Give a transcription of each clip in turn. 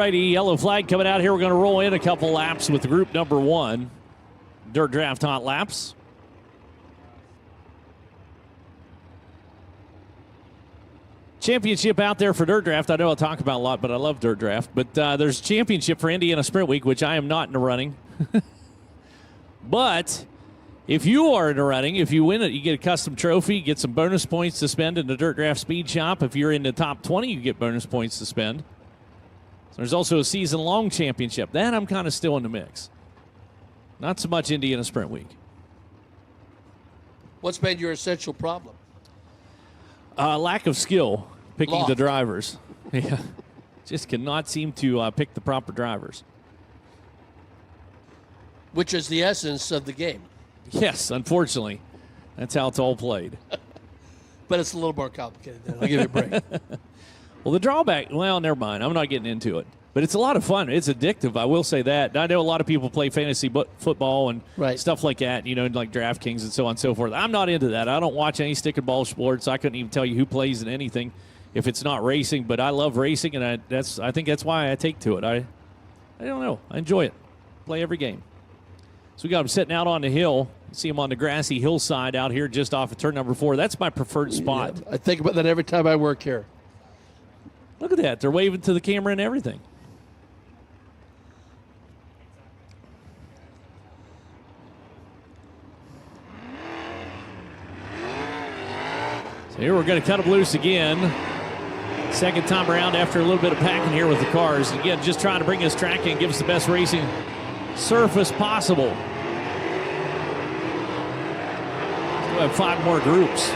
righty, yellow flag coming out here. We're going to roll in a couple laps with group number 1. Dirt Draft Hot Laps. Championship out there for Dirt Draft. I know I'll talk about a lot, but I love Dirt Draft. But there's a championship for Indiana Sprint Week, which I am not in the running. But if you are in the running, if you win it, you get a custom trophy, get some bonus points to spend in the Dirt Draft Speed Shop. If you're in the top 20, you get bonus points to spend. So there's also a season-long championship. That I'm kind of still in the mix. Not so much Indiana Sprint Week. What's been your essential problem? Lack of skill picking Loft. the drivers. Yeah, just cannot seem to pick the proper drivers. Which is the essence of the game. Yes, unfortunately. That's how it's all played. But it's a little more complicated than that. I'll give you a break. Well, the drawback, well, never mind. I'm not getting into it. But it's a lot of fun. It's addictive, I will say that. I know a lot of people play fantasy football and stuff like that, you know, like DraftKings and so on and so forth. I'm not into that. I don't watch any stick and ball sports. I couldn't even tell you who plays in anything if it's not racing. But I love racing, and I think that's why I take to it. I don't know. I enjoy it. Play every game. So we got him sitting out on the hill. See him on the grassy hillside out here just off of turn number 4. That's my preferred spot. Yeah, I think about that every time I work here. Look at that. They're waving to the camera and everything. So here we're going to cut them loose again. Second time around after a little bit of packing here with the cars. Again, just trying to bring this track in, give us the best racing surface possible. We'll have 5 more groups.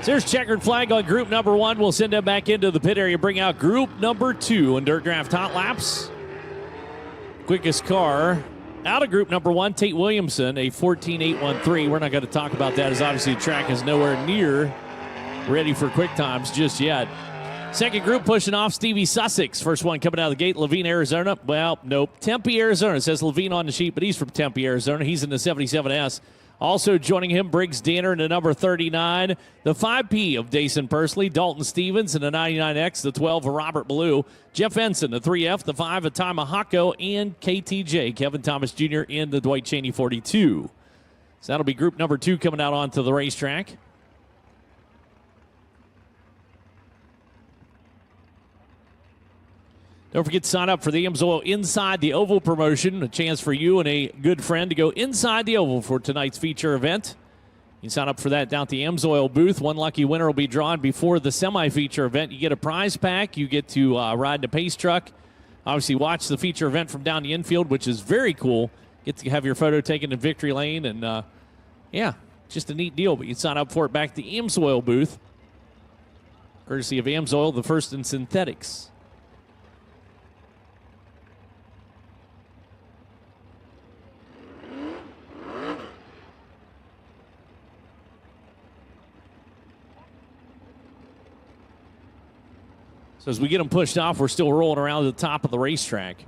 So there's checkered flag on group number 1. We'll send them back into the pit area, bring out group number 2 in Dirt Draft Hot Laps. Quickest car out of group number 1, Tate Williamson, a 14.813. We're not going to talk about that as obviously the track is nowhere near ready for quick times just yet. Second group pushing off, Stevie Sussex. First one coming out of the gate, Levine, Arizona. Well, nope, Tempe, Arizona. It says Levine on the sheet, but he's from Tempe, Arizona. He's in the 77S. Also joining him, Briggs Danner in the number 39. The 5P of Dason Pursley, Dalton Stevens in the 99X, the 12 of Robert Ballou, Jeff Ensign, the 3F, the 5 of Tamahako, and KTJ, Kevin Thomas Jr. in the Dwight Cheney 42. So that'll be group number 2 coming out onto the racetrack. Don't forget to sign up for the Amsoil Inside the Oval promotion, a chance for you and a good friend to go inside the Oval for tonight's feature event. You can sign up for that down at the Amsoil booth. One lucky winner will be drawn before the semi-feature event. You get a prize pack. You get to ride the pace truck. Obviously, watch the feature event from down the infield, which is very cool. Get to have your photo taken in Victory Lane, and yeah, just a neat deal. But you can sign up for it back at the Amsoil booth, courtesy of Amsoil, the first in synthetics. So as we get them pushed off, we're still rolling around to the top of the racetrack.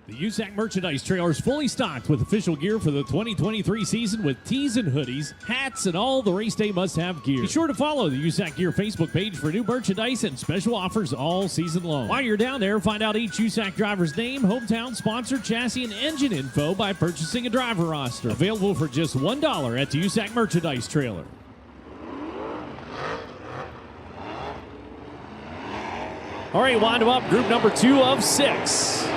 The USAC merchandise trailer is fully stocked with official gear for the 2023 season with tees and hoodies, hats, and all the race day must-have gear. Be sure to follow the USAC Gear Facebook page for new merchandise and special offers all season long. While you're down there, find out each USAC driver's name, hometown, sponsor, chassis, and engine info by purchasing a driver roster. Available for just $1 at the USAC merchandise trailer. All right, wind them up. Group number 2 of 6.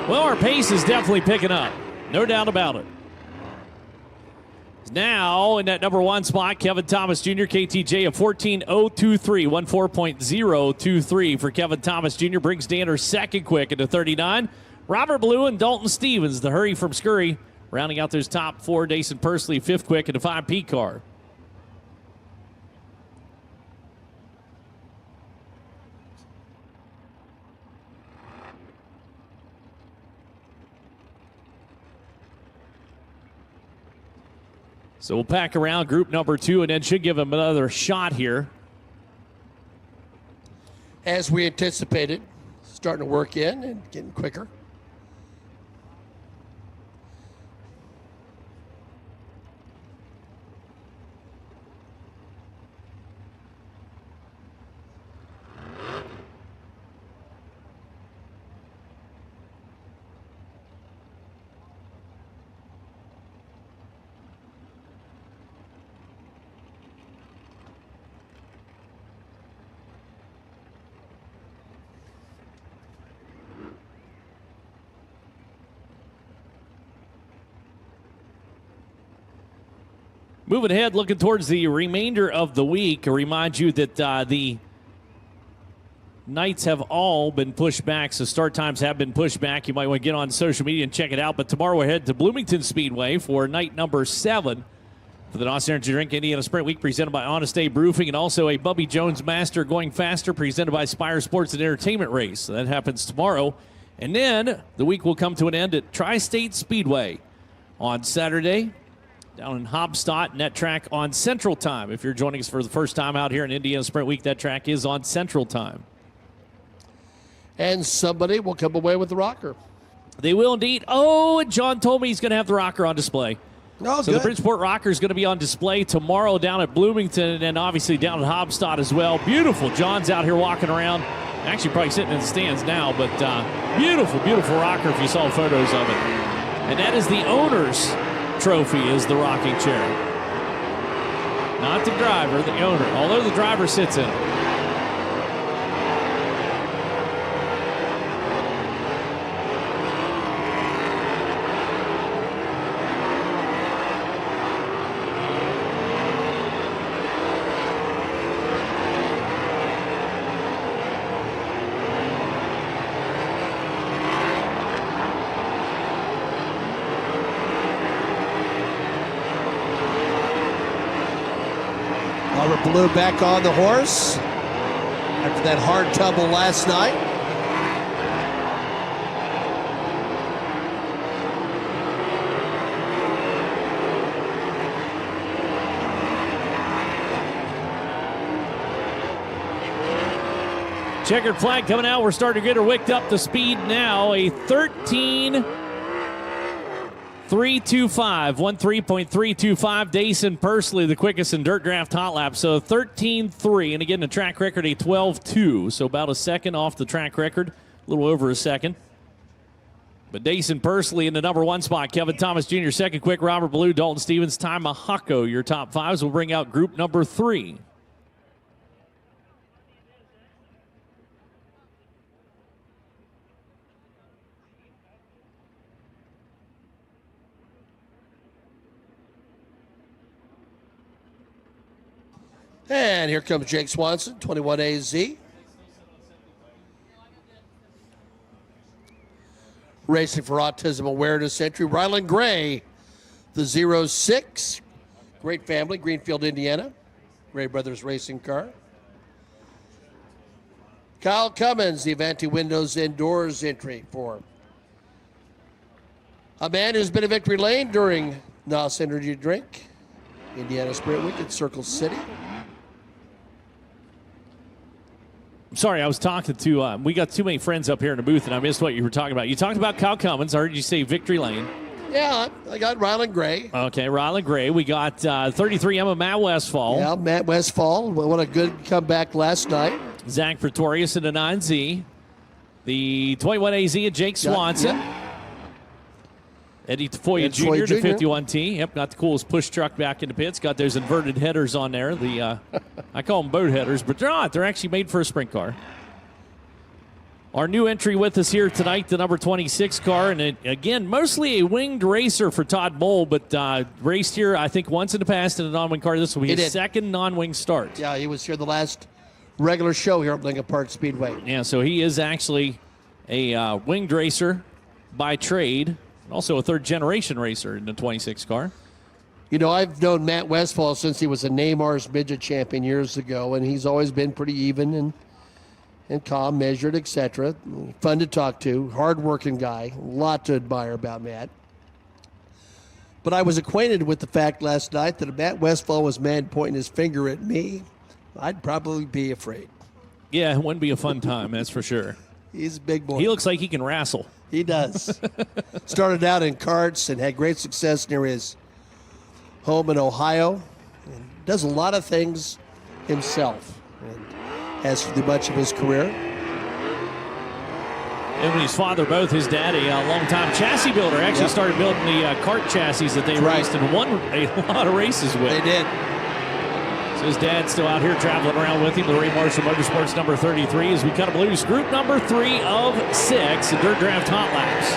Well, our pace is definitely picking up. No doubt about it. Now, in that number 1 spot, Kevin Thomas Jr., KTJ, a 14.023, 14.023 for Kevin Thomas Jr. brings Danner second quick into 39. Robert Blue and Dalton Stevens, the hurry from Scurry, rounding out those top 4. Dason Pursley, 5th quick into 5P car. So we'll pack around group number 2 and then should give him another shot here. As we anticipated, starting to work in and getting quicker. Moving ahead, looking towards the remainder of the week, I remind you that the nights have all been pushed back, so start times have been pushed back. You might want to get on social media and check it out. But tomorrow we're headed to Bloomington Speedway for night number 7 for the Austin Energy Drink Indiana Sprint Week, presented by Honest Abe Roofing, and also a Bubby Jones Master Going Faster, presented by Spire Sports and Entertainment Race. So that happens tomorrow. And then the week will come to an end at Tri-State Speedway on Saturday, down in Hobstadt, and that track on Central Time. If you're joining us for the first time out here in Indiana Sprint Week, that track is on Central Time. And somebody will come away with the rocker. They will indeed. Oh, and John told me he's going to have the rocker on display. Oh, so good. the Bridgeport rocker is going to be on display tomorrow down at Bloomington and obviously down at Hobstadt as well. Beautiful. John's out here walking around. Actually probably sitting in the stands now, but beautiful, beautiful rocker if you saw photos of it. And that is the owner's trophy, is the rocking chair. Not the driver, the owner, although the driver sits in it. Robert Blue back on the horse after that hard tumble last night. Checkered flag coming out. We're starting to get her wicked up to speed now. A 13.325. 13.325. Dason Pursley, the quickest in dirt draft hot lap. So 13.3. And again, the track record, a 12.2. So about a second off the track record. A little over a second. But Dason Pursley in the number 1 spot. Kevin Thomas Jr. second quick. Robert Ballou, Dalton Stevens, Ty Mahako, your top 5s. Will bring out group number 3. And here comes Jake Swanson, 21AZ. Racing for Autism Awareness entry. Rylan Gray, the 06. Great family, Greenfield, Indiana. Gray Brothers racing car. Kyle Cummins, the Avanti Windows Indoors entry for a man who's been in victory lane during NOS Energy Drink. Indiana Sprint Week at Circle City. Sorry, I was talking to, we got too many friends up here in the booth, and I missed what you were talking about. You talked about Kyle Cummins. I heard you say Victory Lane. Yeah, I got Rylan Gray. Okay, Rylan Gray. We got 33 Emma Matt Westfall. Yeah, Matt Westfall. What a good comeback last night. Zach Pretorius in the 9Z. The 21AZ of Jake Swanson. Yep. Eddie Tafoya Jr., the 51T. Yep, got the coolest push truck back in the pits. Got those inverted headers on there. The I call them boat headers, but they're not. They're actually made for a sprint car. Our new entry with us here tonight, the number 26 car. And again, mostly a winged racer for Todd Mole, but raced here, I think, once in the past in a non-wing car. This will be his second non-wing start. Yeah, he was here the last regular show here at Lincoln Park Speedway. Yeah, so he is actually a winged racer by trade. Also a third-generation racer in the 26 car. You know, I've known Matt Westfall since he was a Neymar's midget champion years ago, and he's always been pretty even and calm, measured, etc. Fun to talk to, hard-working guy. A lot to admire about Matt. But I was acquainted with the fact last night that if Matt Westfall was man pointing his finger at me, I'd probably be afraid. Yeah, it wouldn't be a fun time, that's for sure. He's a big boy. He looks like he can wrestle. He does. Started out in karts and had great success near his home in Ohio. And does a lot of things himself, and has through much of his career. And his father, both his daddy, a longtime chassis builder, actually started building the kart chassis that they raced and won a lot of races with. They did. So his dad's still out here traveling around with him. The Ray Marshall Motorsports number 33 as we cut him loose. Group number 3 of 6 in Dirt Draft Hot Laps.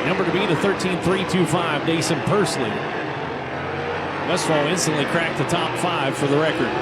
Number to beat a 13.325, Dason Pursley. Westfall instantly cracked the top 5 for the record.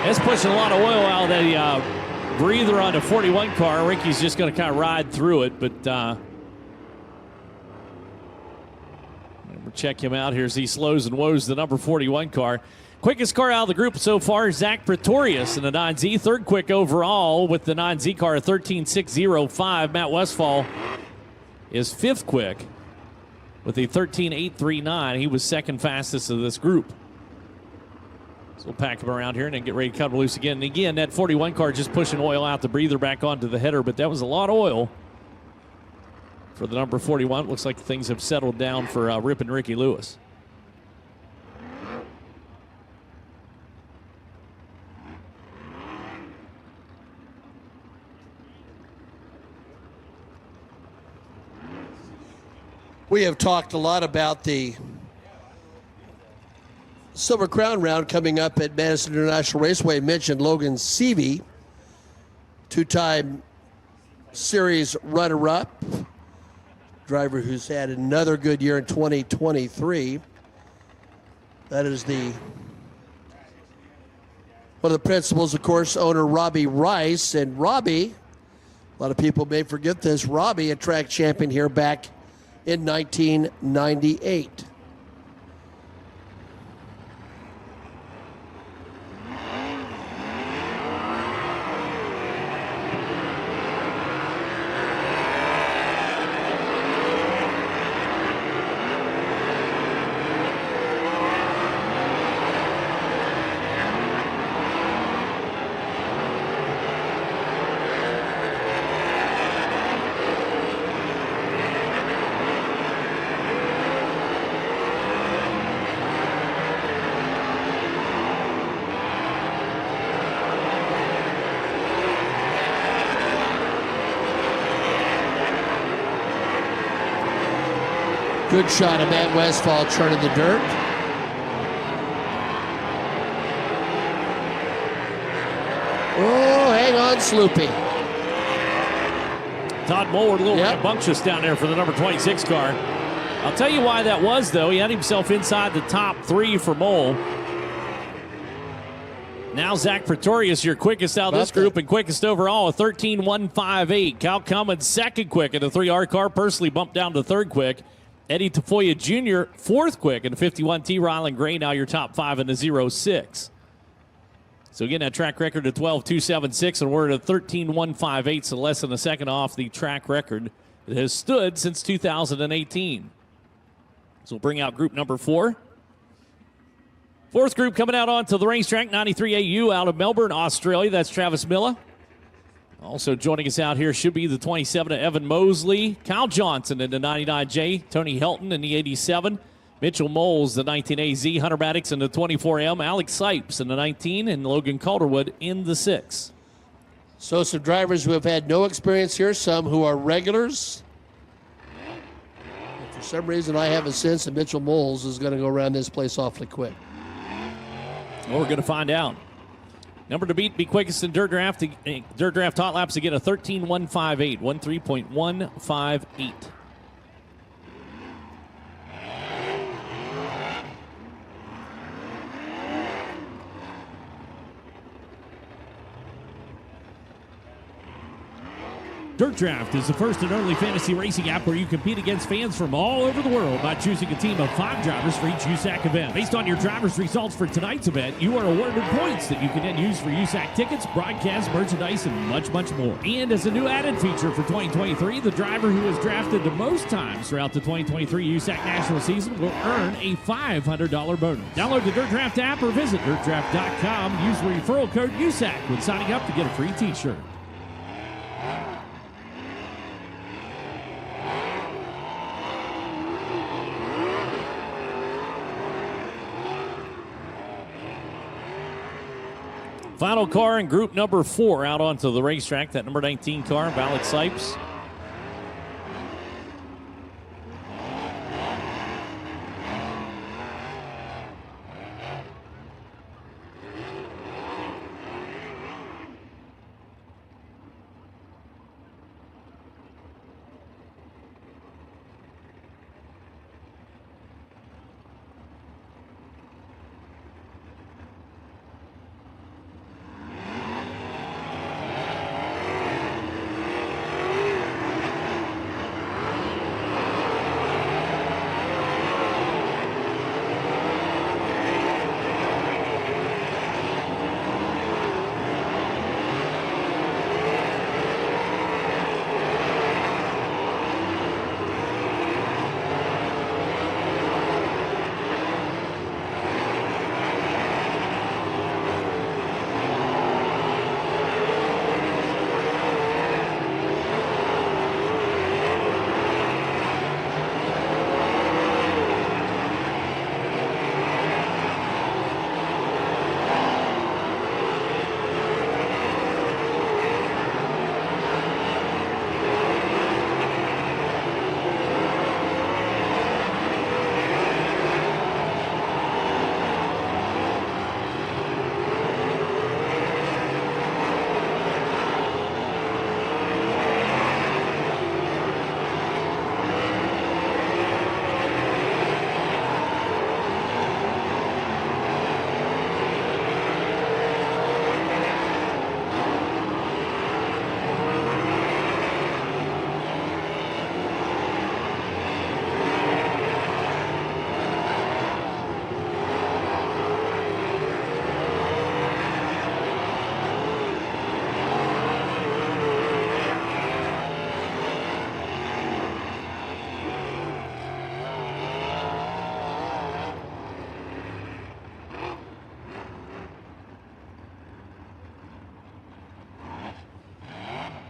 It's pushing a lot of oil out of the breather on the 41 car. Ricky's just going to kind of ride through it, but we'll check him out here as he slows and woes the number 41 car. Quickest car out of the group so far, Zach Pretorius in the 9Z. Third quick overall with the 9Z car, a 13.605. Matt Westfall is fifth quick with a 13.839. He was second fastest of this group. So we'll pack him around here and then get ready to cut him loose again. And again, that 41 car just pushing oil out the breather back onto the header, but that was a lot of oil for the number 41. It looks like things have settled down for Rip and Ricky Lewis. We have talked a lot about the Silver Crown round coming up at Madison International Raceway. Mentioned Logan Seavey, two-time series runner-up, driver who's had another good year in 2023. That is the One of the principals, of course, owner Robbie Rice. And Robbie, a lot of people may forget this, Robbie, a track champion here back in 1998. Good shot of Matt Westphal churning the dirt. Oh, hang on, Sloopy. Todd Moore a little rambunctious down there for the number 26 car. I'll tell you why that was, though. He had himself inside the top 3 for Mole. Now Zach Pretorius, your quickest out of this group and quickest overall, a 13.158. Cal Cummins, second quick in the 3R car. Personally bumped down to third quick. Eddie Tafoya Jr., fourth quick in the 51T. Rylan Gray, now your top 5 in the 06. So again, that track record of 12.276, and we're at a 13.158, so less than a second off the track record that has stood since 2018. So we'll bring out group number 4. Fourth group coming out onto the racetrack, 93AU out of Melbourne, Australia. That's Travis Milla. Also joining us out here should be the 27 of Evan Mosley, Kyle Johnson in the 99J, Tony Helton in the 87, Mitchell Moles, the 19AZ, Hunter Maddox in the 24M, Alex Sipes in the 19, and Logan Calderwood in the 6. So some drivers who have had no experience here, some who are regulars. And for some reason, I have a sense that Mitchell Moles is going to go around this place awfully quick. Well, we're going to find out. Number to beat, be quickest in Dirt Draft. Dirt Draft Hot Laps again, a 13.158, 13.158. Dirt Draft is the first and only fantasy racing app where you compete against fans from all over the world by choosing a team of 5 drivers for each USAC event. Based on your drivers' results for tonight's event, you are awarded points that you can then use for USAC tickets, broadcast, merchandise, and much, much more. And as a new added feature for 2023, the driver who has drafted the most times throughout the 2023 USAC National season will earn a $500 bonus. Download the Dirt Draft app or visit dirtdraft.com. Use the referral code USAC when signing up to get a free t-shirt. Final car in group number 4 out onto the racetrack. That number 19 car of Alex Sipes.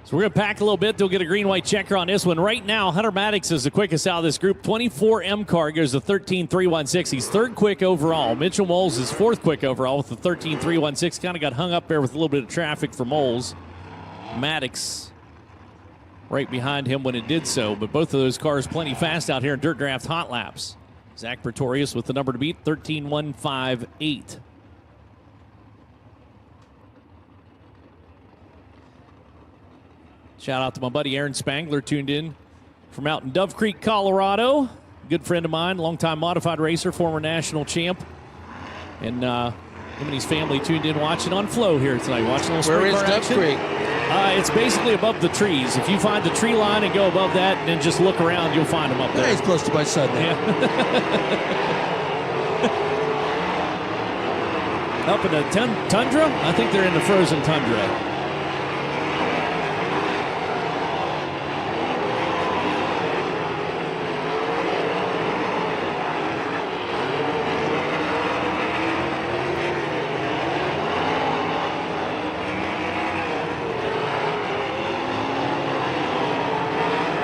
So we're going to pack a little bit. They'll get a green-white checker on this one. Right now, Hunter Maddox is the quickest out of this group. 24 car goes to 13.316. He's third quick overall. Mitchell Moles is fourth quick overall with the 13.316. Kind of got hung up there with a little bit of traffic for Moles. Maddox right behind him when it did so. But both of those cars plenty fast out here in Dirt Draft Hot Laps. Zach Pretorius with the number to beat, 13.158. Shout out to my buddy Aaron Spangler, tuned in from out in Dove Creek, Colorado. Good friend of mine, longtime modified racer, former national champ. And him and his family tuned in watching on Flow here tonight. Watching a little Where is sprint car Dove action. Creek? It's basically above the trees. If you find the tree line and go above that and then just look around, you'll find them up there. Yeah, he's close to my son there. Yeah. Up in the tundra? I think they're in the frozen tundra.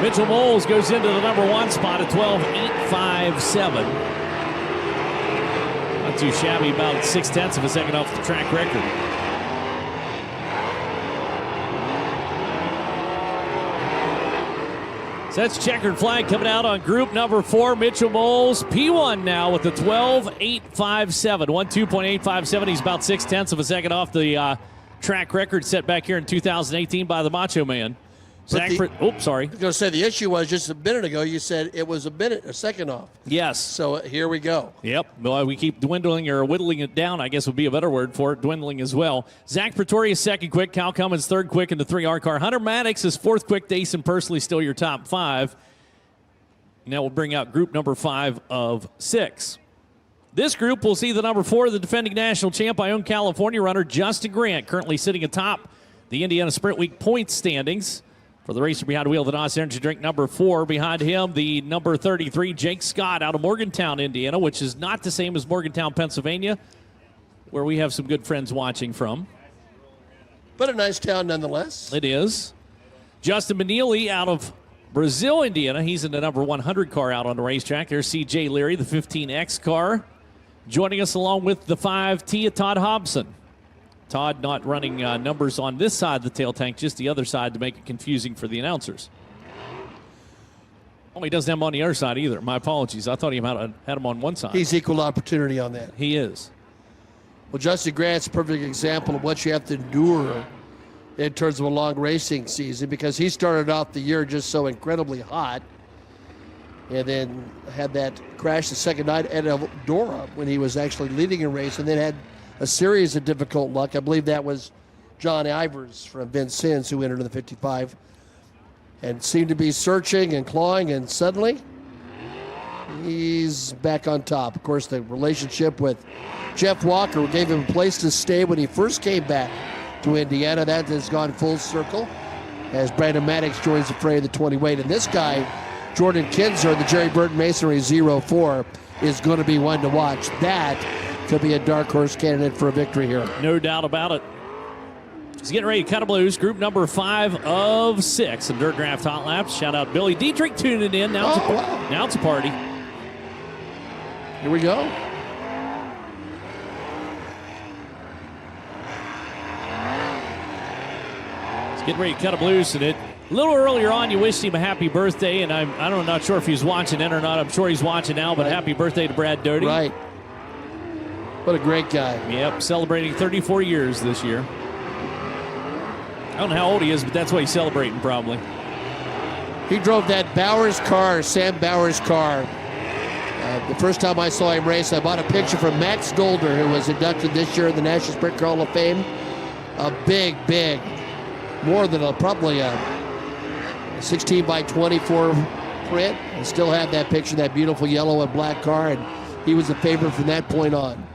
Mitchell Moles goes into the number 1 spot at 12.857. Not too shabby, about 0.6 of a second off the track record. So that's checkered flag coming out on group number 4. Mitchell Moles, P1 now with the 12.857. 12.857. He's about 0.6 of a second off the track record set back here in 2018 by the Macho Man. Sorry. I was going to say the issue was just a minute ago you said it was a second off. Yes. So here we go. Yep. Well, we keep dwindling or whittling it down, I guess would be a better word for it, dwindling as well. Zach Pretorius second quick, Cal Cummins third quick in the 3R car. Hunter Maddox is fourth quick, Dason Pursley still your top 5. Now we'll bring out group number 5 of 6. This group will see the number 4, the defending national champ, Ione, California runner Justin Grant, currently sitting atop the Indiana Sprint Week points standings. For the racer behind the wheel of the NOS Energy Drink, number 4. Behind him, the number 33, Jake Scott, out of Morgantown, Indiana, which is not the same as Morgantown, Pennsylvania, where we have some good friends watching from. But a nice town nonetheless. It is. Justin Benili out of Brazil, Indiana. He's in the number 100 car out on the racetrack. There's C.J. Leary, the 15X car, joining us along with the 5T of Todd Hobson. Todd not running numbers on this side of the tail tank, just the other side to make it confusing for the announcers. Oh, he doesn't have them on the other side either. My apologies. I thought he had him on one side. He's equal opportunity on that. He is. Well, Justin Grant's a perfect example of what you have to endure in terms of a long racing season, because he started off the year just so incredibly hot and then had that crash the second night at Eldora when he was actually leading a race, and then had a series of difficult luck. I believe that was John Ivers from Vincennes who entered in the 55 and seemed to be searching and clawing, and suddenly he's back on top. Of course, the relationship with Jeff Walker gave him a place to stay when he first came back to Indiana. That has gone full circle as Brandon Maddox joins the fray of the 20 weight. And this guy, Jordan Kinzer, the Jerry Burton Masonry 04, is going to be one to watch. That could be a dark horse candidate for a victory here. No doubt about it. He's getting ready to cut a blues. Group number 5 of 6 in Dirt Draft Hot Laps. Shout out Billy Dietrich tuning in. Now it's a party. Here we go. He's getting ready to cut a blues, and it a little earlier on, you wished him a happy birthday, and I'm not sure if he's watching it or not. I'm sure he's watching now, but happy birthday to Brad Doty. Right. What a great guy. Yep, celebrating 34 years this year. I don't know how old he is, but that's what he's celebrating probably. He drove that Bowers car, Sam Bowers car. The first time I saw him race, I bought a picture from Max Golder, who was inducted this year in the National Sprint Car Hall of Fame. A big, more than probably a 16 by 24 print. I still have that picture, that beautiful yellow and black car, and he was a favorite from that point on.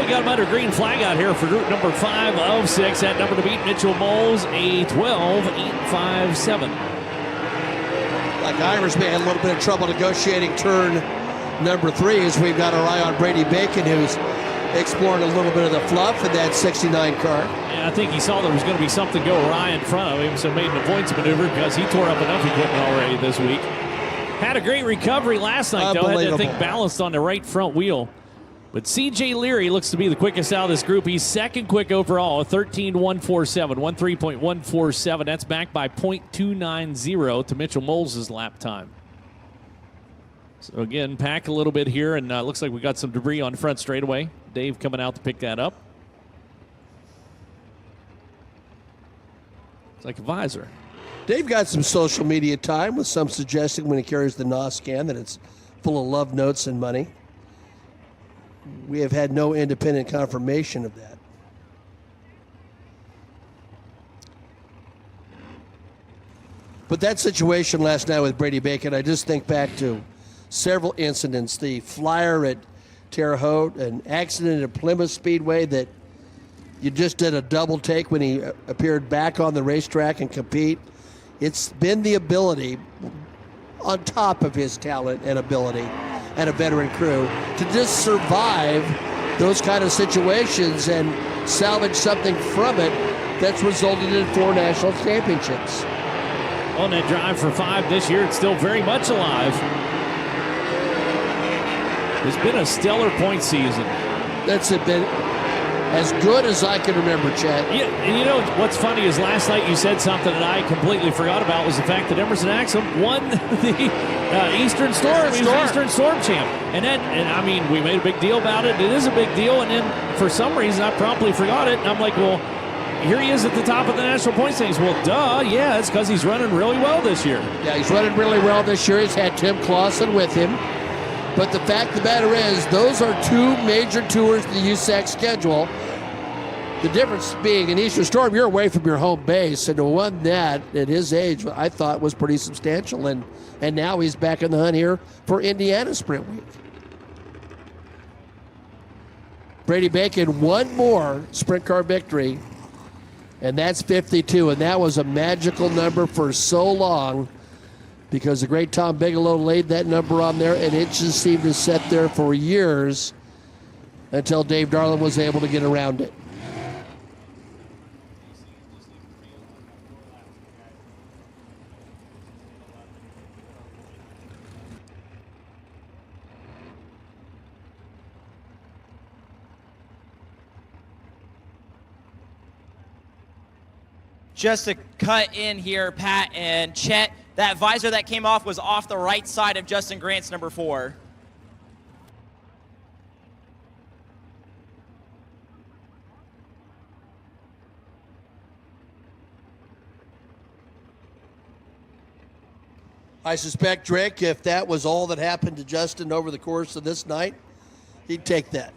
We got him under green flag out here for group number 5 of 6. That number to beat, Mitchell Moles, a 12.857. Like Irish may have a little bit of trouble negotiating turn number 3 as we've got our eye on Brady Bacon, who's exploring a little bit of the fluff in that 69 car. Yeah, I think he saw there was going to be something go awry in front of him, so made an avoidance maneuver because he tore up enough equipment already this week. Had a great recovery last night, though. Had that thing balanced on the right front wheel. But C.J. Leary looks to be the quickest out of this group. He's second quick overall, a 13.147, 13.147. That's backed by .290 to Mitchell Moles' lap time. So again, pack a little bit here, and looks like we got some debris on front straightaway. Dave coming out to pick that up. It's like a visor. Dave got some social media time with some suggesting when he carries the NOS scan that it's full of love notes and money. We have had no independent confirmation of that. But that situation last night with Brady Bacon, I just think back to several incidents. The flyer at Terre Haute, an accident at Plymouth Speedway that you just did a double take when he appeared back on the racetrack and compete. It's been the ability, on top of his talent and ability and a veteran crew, to just survive those kind of situations and salvage something from it that's resulted in 4 national championships. On that drive for 5 this year, it's still very much alive. It's been a stellar point season. That's been as good as I can remember, Chad. Yeah, and you know what's funny is last night you said something that I completely forgot about was the fact that Emerson Axum won the Eastern Storm. He was the Eastern Storm champ. And I mean, we made a big deal about it. It is a big deal. And then for some reason, I promptly forgot it. And I'm like, well, here he is at the top of the national points standings. Well, duh, yeah, it's because he's running really well this year. Yeah, he's running really well this year. He's had Tim Clausen with him. But the fact of the matter is, those are 2 major tours in the USAC schedule. The difference being in Eastern Storm, you're away from your home base, and to win that at his age, I thought was pretty substantial. And now he's back in the hunt here for Indiana Sprint Week. Brady Bacon, one more sprint car victory, and that's 52. And that was a magical number for so long, because the great Tom Bigelow laid that number on there, and it just seemed to sit there for years until Dave Darland was able to get around it. Just to cut in here, Pat and Chet, that visor that came off was off the right side of Justin Grant's number 4. I suspect, Drake, if that was all that happened to Justin over the course of this night, he'd take that.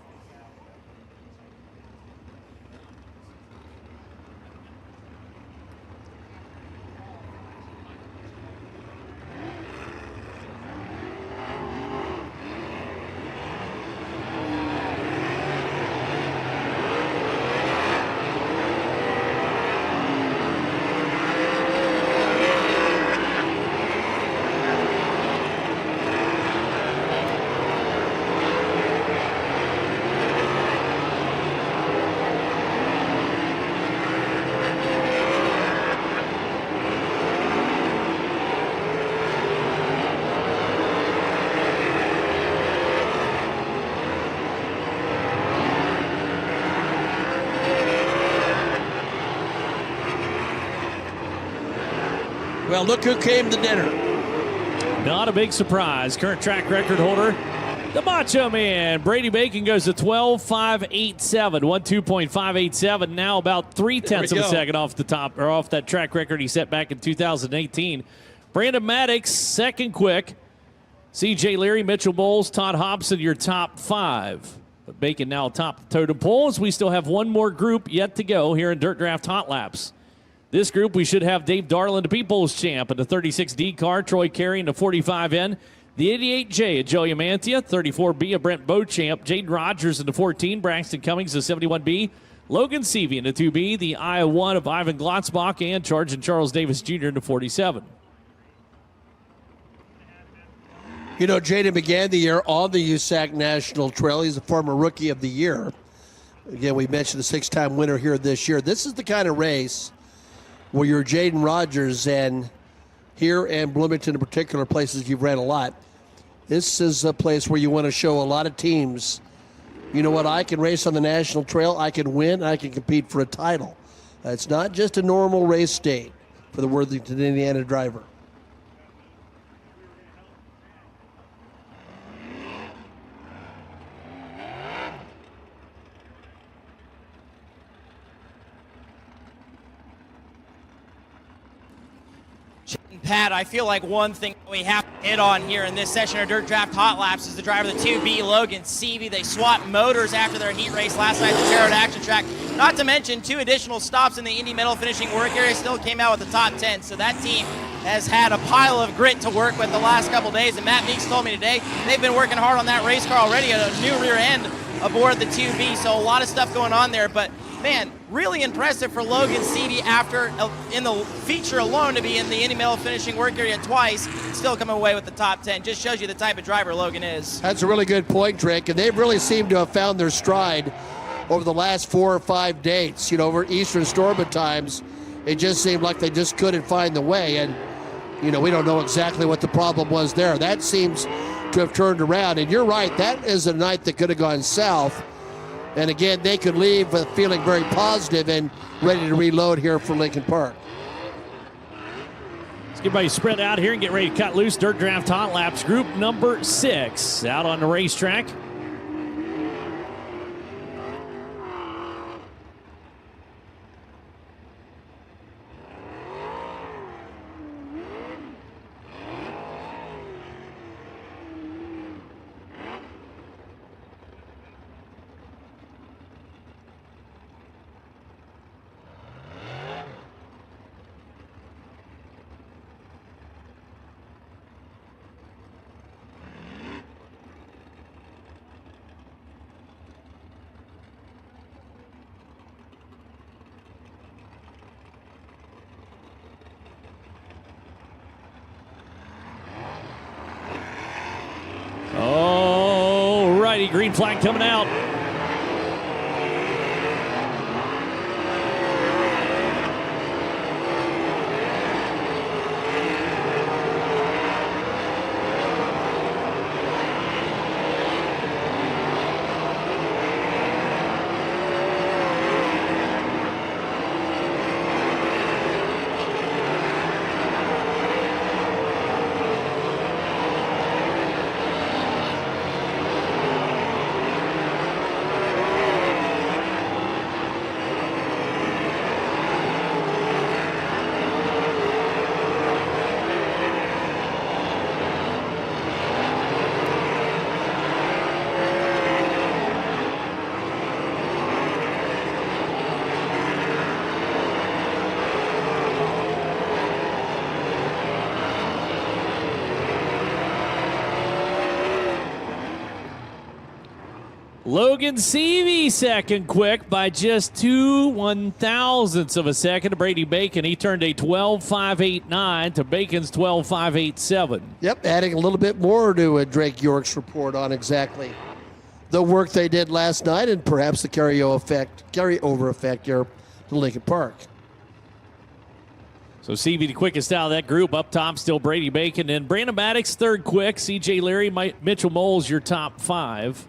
Well, look who came to dinner. Not a big surprise. Current track record holder, the Macho Man. Brady Bacon goes to 12.587, 12.587. Now about 0.3 of a second off the top, or off that track record he set back in 2018. Brandon Maddox, second quick. C.J. Leary, Mitchell Moles, Todd Hobson, your top 5. But Bacon now atop the totem pole, as we still have one more group yet to go here in Dirt Draft Hot Laps. This group, we should have Dave Darland, the People's Champ, in the 36D car. Troy Carey in the 45N. The 88J of Joe Amantia, 34B of Brent Beauchamp, Jaden Rogers in the 14, Braxton Cummings the 71B, Logan Seavey in the 2B, the I-1 of Ivan Glotzbach, and Sergeant Charles Davis Jr. in the 47. You know, Jaden began the year on the USAC National Trail. He's a former Rookie of the Year. Again, we mentioned the 6-time winner here this year. This is the kind of race where you're Jaden Rogers, and here in Bloomington in particular, places you've ran a lot, this is a place where you want to show a lot of teams, you know what, I can race on the national trail, I can win, I can compete for a title. It's not just a normal race state for the Worthington, Indiana driver. Pat, I feel like one thing we have to hit on here in this session of Dirt Draft Hot Laps is the driver of the 2B, Logan Seavey. They swapped motors after their heat race last night at the Terror Action Track. Not to mention 2 additional stops in the Indy Medal finishing work area, still came out with the top 10. So that team has had a pile of grit to work with the last couple days. And Matt Meeks told me today they've been working hard on that race car already, a new rear end aboard the 2B. So a lot of stuff going on there. But man, really impressive for Logan Seavey after in the feature alone to be in the Indy Medal finishing work area twice, still coming away with the top 10. Just shows you the type of driver Logan is. That's a really good point, Drake, and they've really seemed to have found their stride over the last 4 or 5 dates. You know, over Eastern Stormont times, it just seemed like they just couldn't find the way, and, you know, we don't know exactly what the problem was there. That seems to have turned around, and you're right, that is a night that could have gone south. And again, they could leave with feeling very positive and ready to reload here for Lincoln Park. Let's get everybody spread out here and get ready to cut loose. Dirt Draft Hot Laps, group number 6, out on the racetrack. All righty, green flag coming out. Logan Seavey second quick by just 2/1000ths of a second to Brady Bacon. He turned a 12.589 to Bacon's 12.587. Yep, adding a little bit more to Drake York's report on exactly the work they did last night and perhaps the carryover effect here to Lincoln Park. So Seavey the quickest out of that group. Up top still Brady Bacon and Brandon Maddox third quick. C.J. Leary, Mitchell Moles your top 5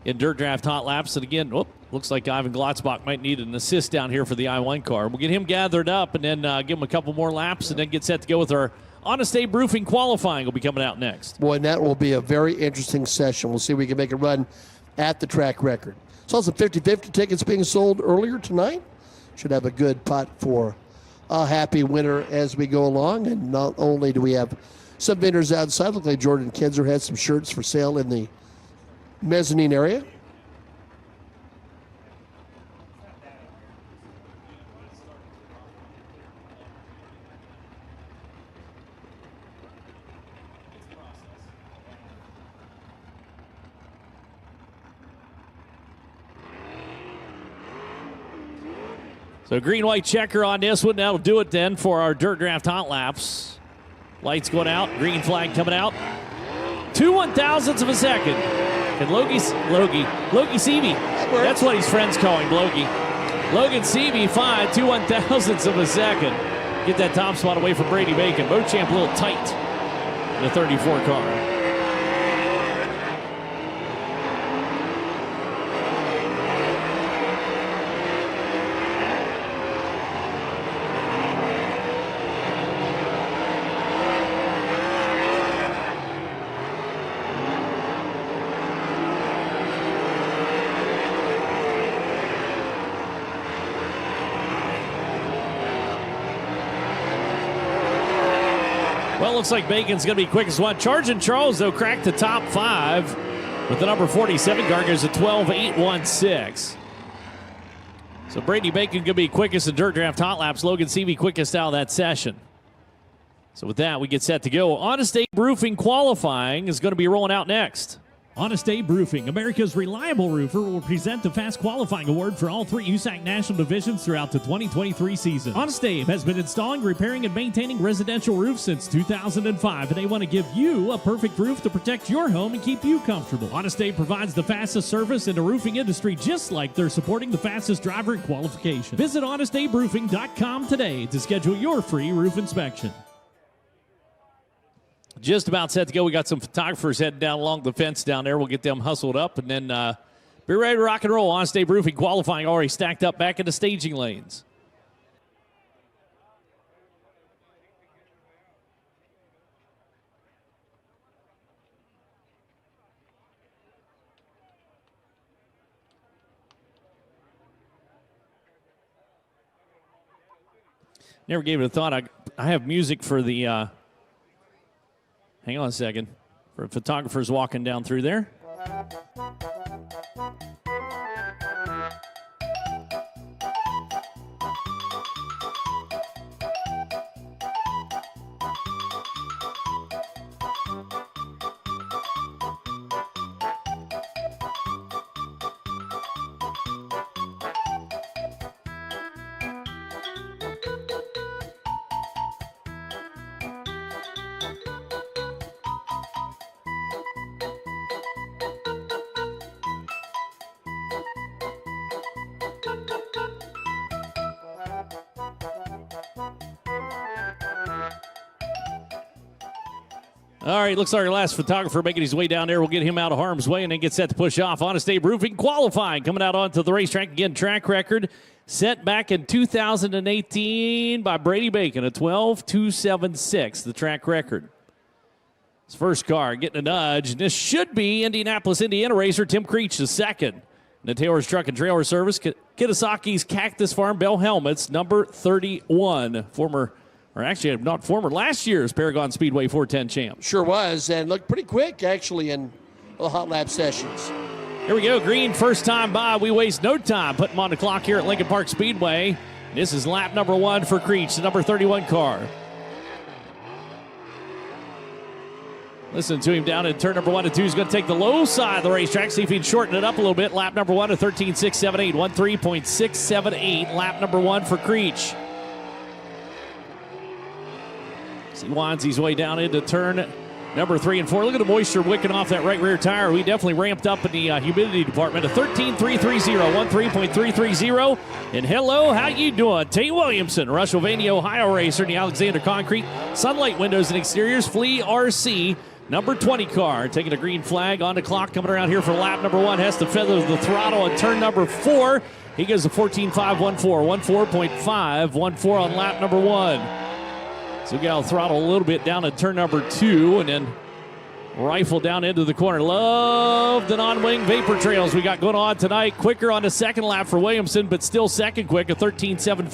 in Dirt Draft Hot Laps. And again, looks like Ivan Glotzbach might need an assist down here for the I-1 car. We'll get him gathered up and then give him a couple more laps and then get set to go with our Honest Abe Roofing qualifying will be coming out next. Boy, and that will be a very interesting session. We'll see if we can make a run at the track record. Saw some 50-50 tickets being sold earlier tonight. Should have a good pot for a happy winner as we go along. And not only do we have some vendors outside, look like Jordan Kinzer has some shirts for sale in the mezzanine area. So green-white checker on this one. That'll do it then for our Dirt Draft Hot Laps. Lights going out. Green flag coming out. 2 1/1000ths of a second. And Logie Seavey. That's what his friends call him, Logie. Logan Seavey fine, 2 1/1000ths of a second. Get that top spot away from Brady Bacon. Beauchamp a little tight in the 34 car. Well, looks like Bacon's going to be quickest one. Charging Charles, though, cracked the top 5 with the number 47 car. Goes to 12.816. So Brady Bacon going to be quickest in Dirt Draft Hot Laps. Logan Seavey quickest out of that session. So with that, we get set to go. Honest Abe Roofing qualifying is going to be rolling out next. Honest Abe Roofing, America's reliable roofer, will present the Fast Qualifying Award for all 3 USAC National Divisions throughout the 2023 season. Honest Abe has been installing, repairing, and maintaining residential roofs since 2005, and they want to give you a perfect roof to protect your home and keep you comfortable. Honest Abe provides the fastest service in the roofing industry, just like they're supporting the fastest driver in qualification. Visit honestaberoofing.com today to schedule your free roof inspection. Just about set to go. We got some photographers heading down along the fence down there. We'll get them hustled up and then be ready to rock and roll. Honest Abe Roofing qualifying already stacked up back in the staging lanes. Never gave it a thought. I have music for the... hang on a second. For photographers walking down through there. All right, looks like our last photographer making his way down there. We'll get him out of harm's way and then get set to push off. Honest Abe Roofing qualifying, coming out onto the racetrack. Again, track record set back in 2018 by Brady Bacon, a 12.276, the track record. His first car getting a nudge. This should be Indianapolis, Indiana racer Tim Creech, the second. The Taylor's Truck and Trailer Service, Kitasaki's Cactus Farm Bell Helmets, number 31, last year's Paragon Speedway 410 champ. Sure was, and looked pretty quick, actually, in the hot lap sessions. Here we go, Green, first time by. We waste no time putting him on the clock here at Lincoln Park Speedway. This is lap number 1 for Creech, the number 31 car. Listen to him down in turn number 1 and 2. He's going to take the low side of the racetrack, see if he can shorten it up a little bit. Lap number 1 at 13.678, 13.678, lap number 1 for Creech. He winds his way down into turn number 3 and 4. Look at the moisture wicking off that right rear tire. We definitely ramped up in the humidity department. A 13.330, 13.330. And hello, how you doing? Tate Williamson, Russellvania, Ohio racer in the Alexander Concrete Sunlight Windows and Exteriors FleRacing, number 20 car. Taking a green flag on the clock, coming around here for lap number 1. Has to feather the throttle on turn number 4. He goes to 14.514, 14.514 on lap number 1. So we got to throttle a little bit down at turn number 2 and then rifle down into the corner. Love the non-wing vapor trails we got going on tonight. Quicker on the second lap for Williamson, but still second quick, a 13.743,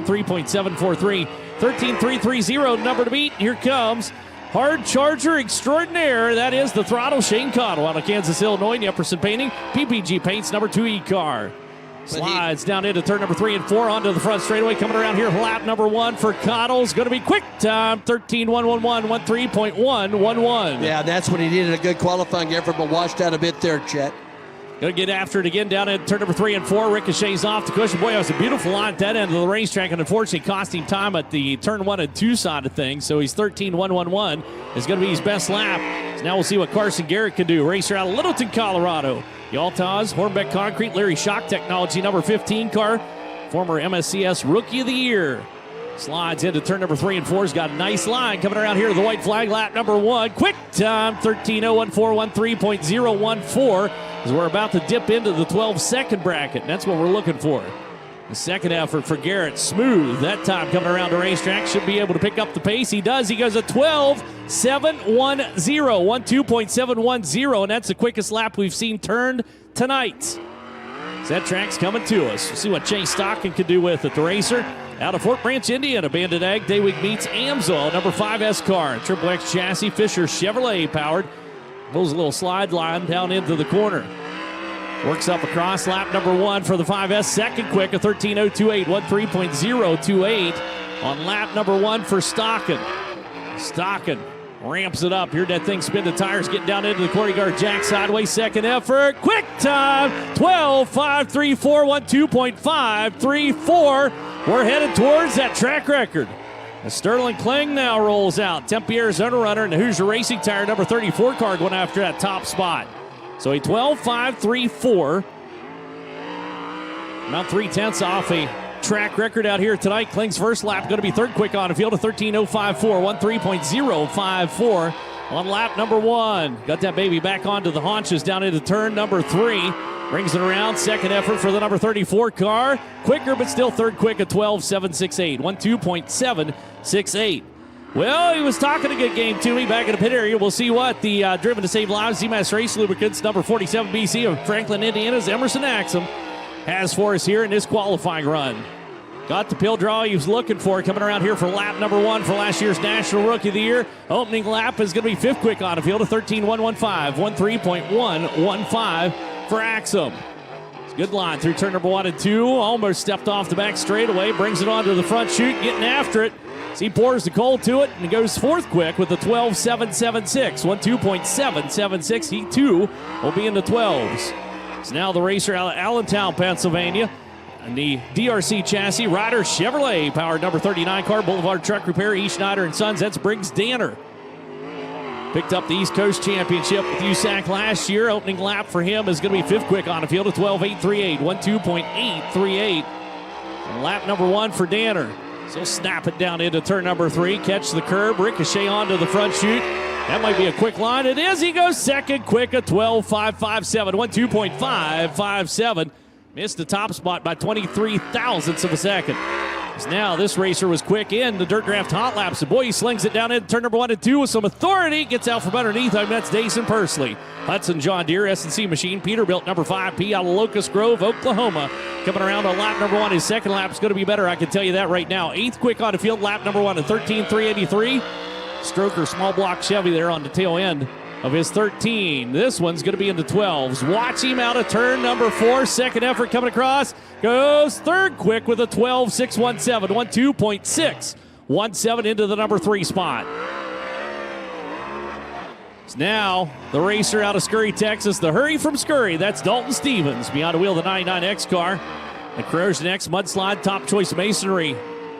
13.743, 13.330 number to beat. Here comes Hard Charger Extraordinaire. That is the throttle. Shane Cottle out of Kansas, Illinois. Epperson Painting, PPG Paints, number 2E car. Slides down into turn number 3 and 4 onto the front straightaway. Coming around here for lap number 1 for Cottle's going to be quick time, 13.111, 13.111. Yeah, that's when he needed a good qualifying effort, but washed out a bit there, Chet. Going to get after it again down in turn number 3 and 4. Ricochets off the cushion. Boy, that was a beautiful line at that end of the racetrack, and unfortunately cost him time at the turn 1 and 2 side of things. So he's 13.111. It's going to be his best lap. So now we'll see what Carson Garrett can do. Racer out of Littleton, Colorado. Yaltaz, Hornbeck Concrete, Larry Shock Technology, number 15 car. Former MSCS Rookie of the Year. Slides into turn number 3 and 4. He's got a nice line coming around here. The white flag, lap number 1. Quick time, 13:01.413.014. As we're about to dip into the 12-second bracket. And that's what we're looking for. The second effort for Garrett, smooth. That time coming around the racetrack. Should be able to pick up the pace. He does. He goes a 12.710. 12.710. And that's the quickest lap we've seen turned tonight. So that track's coming to us. We'll see what Chase Stocking can do with it. The racer out of Fort Branch, Indiana. Bandit Ag Day Week meets Amsoil, number 5S car. Triple X chassis, Fisher Chevrolet powered. Pulls a little slide line down into the corner. Works up across lap number 1 for the 5S. Second quick, a 13.028, 13.028 on lap number 1 for Stocking. Stocking ramps it up. Heard that thing spin the tires, getting down into the corner guard. Jack sideways, second effort. Quick time, 12.534, 12.534. We're headed towards that track record. As Sterling Kling now rolls out. Tempe, Arizona runner and the Hoosier Racing Tire number 34 car going after that top spot. So a 12.534. About 3/10 off a track record out here tonight. Kling's first lap going to be third quick on the field, a 13.054, 13.054 on lap number 1. Got that baby back onto the haunches down into turn number 3. Brings it around. Second effort for the number 34 car. Quicker, but still third quick at 12.768. 12.768. Well, he was talking a good game to me back in the pit area. We'll see what the Driven to Save Lives ZMAS Race Lubricants number 47 BC of Franklin, Indiana's Emerson Axum has for us here in this qualifying run. Got the pill draw he was looking for coming around here for lap number 1 for last year's National Rookie of the Year. Opening lap is going to be fifth quick on the field, a 13.115, 13.115 for Axum. It's a good line through turn number 1 and 2. Almost stepped off the back straightaway, brings it onto the front chute, getting after it. So he pours the coal to it and goes fourth quick with a 12.776, 12.776. He too will be in the 12s. So now the racer out of Allentown, Pennsylvania. And the DRC chassis, Ryder Chevrolet powered number 39 car, Boulevard Truck Repair, E. Schneider and Sons. That's Briggs Danner. Picked up the East Coast Championship with USAC last year. Opening lap for him is going to be fifth quick on the field, a 12.838, 12.838. And lap number 1 for Danner. So snap it down into turn number 3, catch the curb, ricochet onto the front chute. That might be a quick line. It is. He goes second quick at 12.557, 12.557. Missed the top spot by 23 thousandths of a second. So now this racer was quick in the Dirt Draft Hot Laps. And boy, he slings it down into turn number 1 and 2 with some authority. Gets out from underneath him. That's Dason Pursley. Hudson John Deere, S&C Machine, Peterbilt number 5P out of Locust Grove, Oklahoma. Coming around on lap number 1. His second lap is going to be better, I can tell you that right now. Eighth quick on the field, lap number 1 at 13.383. Stroker small block Chevy there on the tail end of his 13. This one's going to be in the 12s. Watch him out of turn number 4. Second effort coming across. Goes third quick with a 12.617. 12.617 into the number 3 spot. So now the racer out of Scurry, Texas. The hurry from Scurry. That's Dalton Stevens. Behind the wheel of the 99X car. The Corrosion X mudslide, top choice masonry.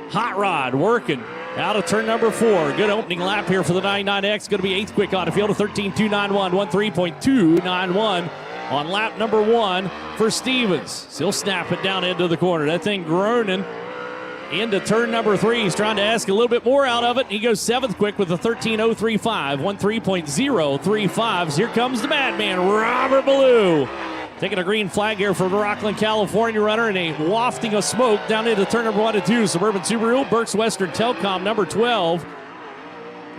Hot rod working. Out of turn number 4. Good opening lap here for the 99X. Going to be eighth quick on the field of 13.291, 13.291 on lap number 1 for Stevens. He'll snap it down into the corner. That thing groaning into turn number 3. He's trying to ask a little bit more out of it. He goes seventh quick with a 13.035, 13.035. Here comes the madman, Robert Ballou. Taking a green flag here for the Rockland, California runner, and a wafting of smoke down into turn number 1 and 2. Suburban Subaru, Berks Western Telcom, number 12.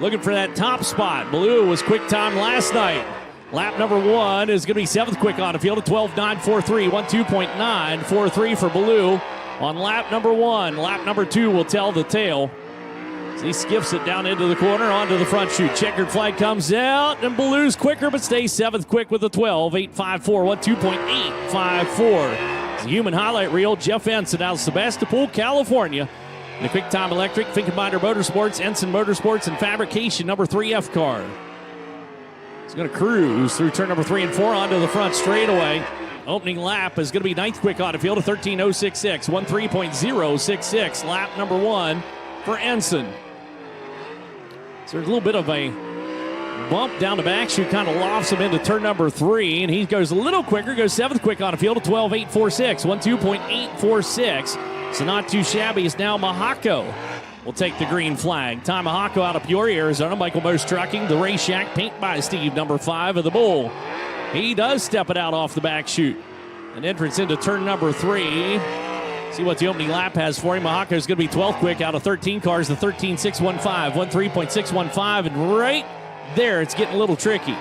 Looking for that top spot. Ballou was quick time last night. Lap number 1 is going to be seventh quick on the field at 12.943, 12.943 for Ballou on lap number 1. Lap number 2 will tell the tale. So he skips it down into the corner, onto the front chute. Checkered flag comes out, and Ballou's quicker, but stays seventh quick with a 12.854, 12.854. It's a human highlight reel. Jeff Ensign out of Sebastopol, California. The Quick Time Electric, Finkenbinder Motorsports, Ensign Motorsports, and Fabrication number 3F car. He's going to cruise through turn number 3 and 4 onto the front straightaway. Opening lap is going to be ninth quick on the field, a 13.066, 13.066. Lap number 1 for Ensign. So there's a little bit of a bump down the back chute, kind of lofts him into turn number 3, and he goes a little quicker, goes 7th quick on the field, a 12.846, 12.846. So not too shabby. Is now Mahako will take the green flag. Ty Mahako out of Peoria, Arizona. Michael Mose Trucking, the Race Shack, paint by Steve, number 5 of the Bull. He does step it out off the back chute. An entrance into turn number 3. See what the opening lap has for him. Mahako is going to be 12th quick out of 13 cars, the 13.615, 13.615, and right there it's getting a little tricky.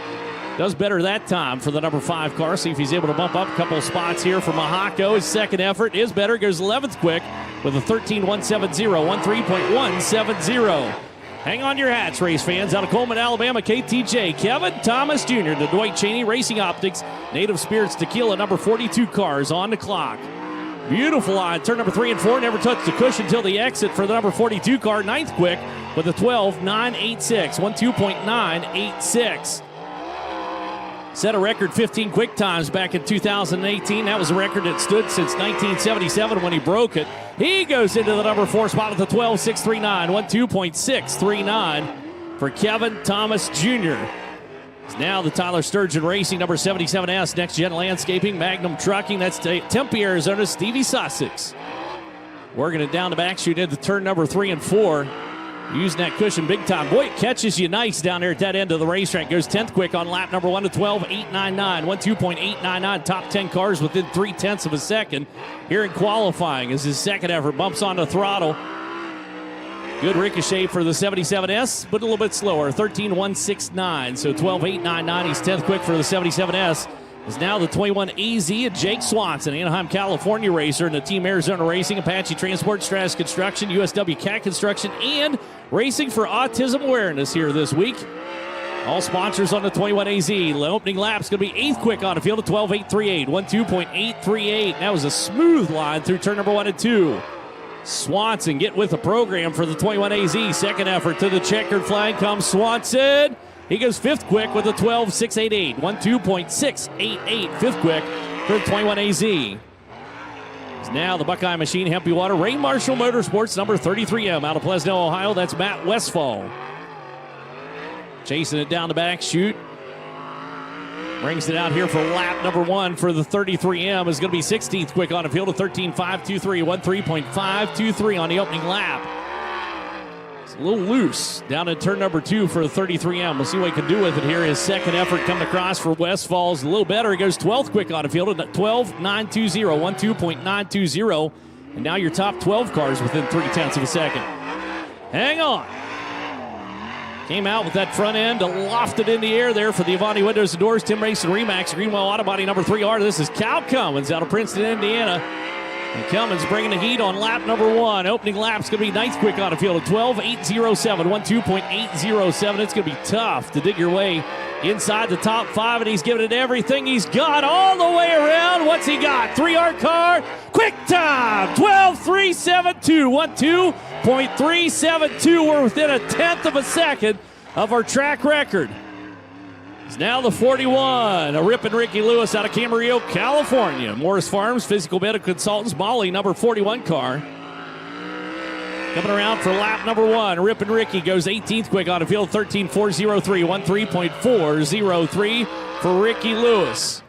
Does better that time for the number 5 car. See if he's able to bump up a couple of spots here for Mahako. His second effort is better, goes 11th quick with a 13.170, 13.170. Hang on your hats, race fans. Out of Coleman, Alabama, KTJ, Kevin Thomas Jr., the Dwight Cheney Racing Optics, Native Spirits Tequila, number 42 cars on the clock. Beautiful line. Turn number 3 and 4, never touched the cushion until the exit for the number 42 car. 9th quick with a 12.986, 12.986. Set a record 15 quick times back in 2018. That was a record that stood since 1977 when he broke it. He goes into the number 4 spot with a 12.639, 12.639 for Kevin Thomas Jr. It's now the Tyler Sturgeon Racing, number 77S, Next Gen Landscaping, Magnum Trucking. That's Tempe, Arizona, Stevie Sussex. Working it down the back chute into turn number 3 and 4. Using that cushion big time. Boy, it catches you nice down there at that end of the racetrack. Goes 10th quick on lap number 1 to 12.899. 12.899. Top 10 cars within 0.3 of a second. Here in qualifying as his second effort bumps on the throttle. Good ricochet for the 77S, but a little bit slower. 13.169. So 12.899. He's 10th quick for the 77S. Is now the 21AZ of Jake Swanson, Anaheim, California racer, and the Team Arizona Racing, Apache Transport, Stratus Construction, USW Cat Construction, and Racing for Autism Awareness here this week. All sponsors on the 21AZ. The opening lap's going to be 8th quick on the field at 12.838, 12.838. That was a smooth line through turn number 1 and 2. Swanson get with the program for the 21AZ. Second effort to the checkered flag comes Swanson. He goes 5th quick with a 12.688, 12.688, 5th quick for the 21AZ. It's now the Buckeye Machine, Hempy Water, Ray Marshall Motorsports, number 33M out of Plesno, Ohio. That's Matt Westfall. Chasing it down the back chute. Brings it out here for lap number 1 for the 33M. Is going to be 16th quick on the field of 13.523, 13.523 on the opening lap. A little loose down in turn number 2 for the 33M. We'll see what he can do with it here. His second effort coming across for Westfall's a little better. He goes 12th quick on the field at 12.920, 12.920. And now your top 12 cars within 0.3 of a second. Hang on. Came out with that front end, lofted in the air there for the Avanti Windows and Doors, Tim Racing Remax, Greenwell Auto Body number 3R. This is Cal Cummins out of Princeton, Indiana. And Cummins bringing the heat on lap number 1. Opening lap's going to be 9th quick on the field at 12.807, 12.807. It's going to be tough to dig your way inside the top 5, and he's giving it everything he's got all the way around. What's he got? 3R car, quick time, 12.372, 12.372. We're within 1/10 of a second of our track record. It's now the 41, a Rip and Ricky Lewis out of Camarillo, California. Morris Farms, Physical Medical Consultants, Molly, number 41 car. Coming around for lap number 1, Rip and Ricky goes 18th quick on the field, 13.403, 13.403 for Ricky Lewis.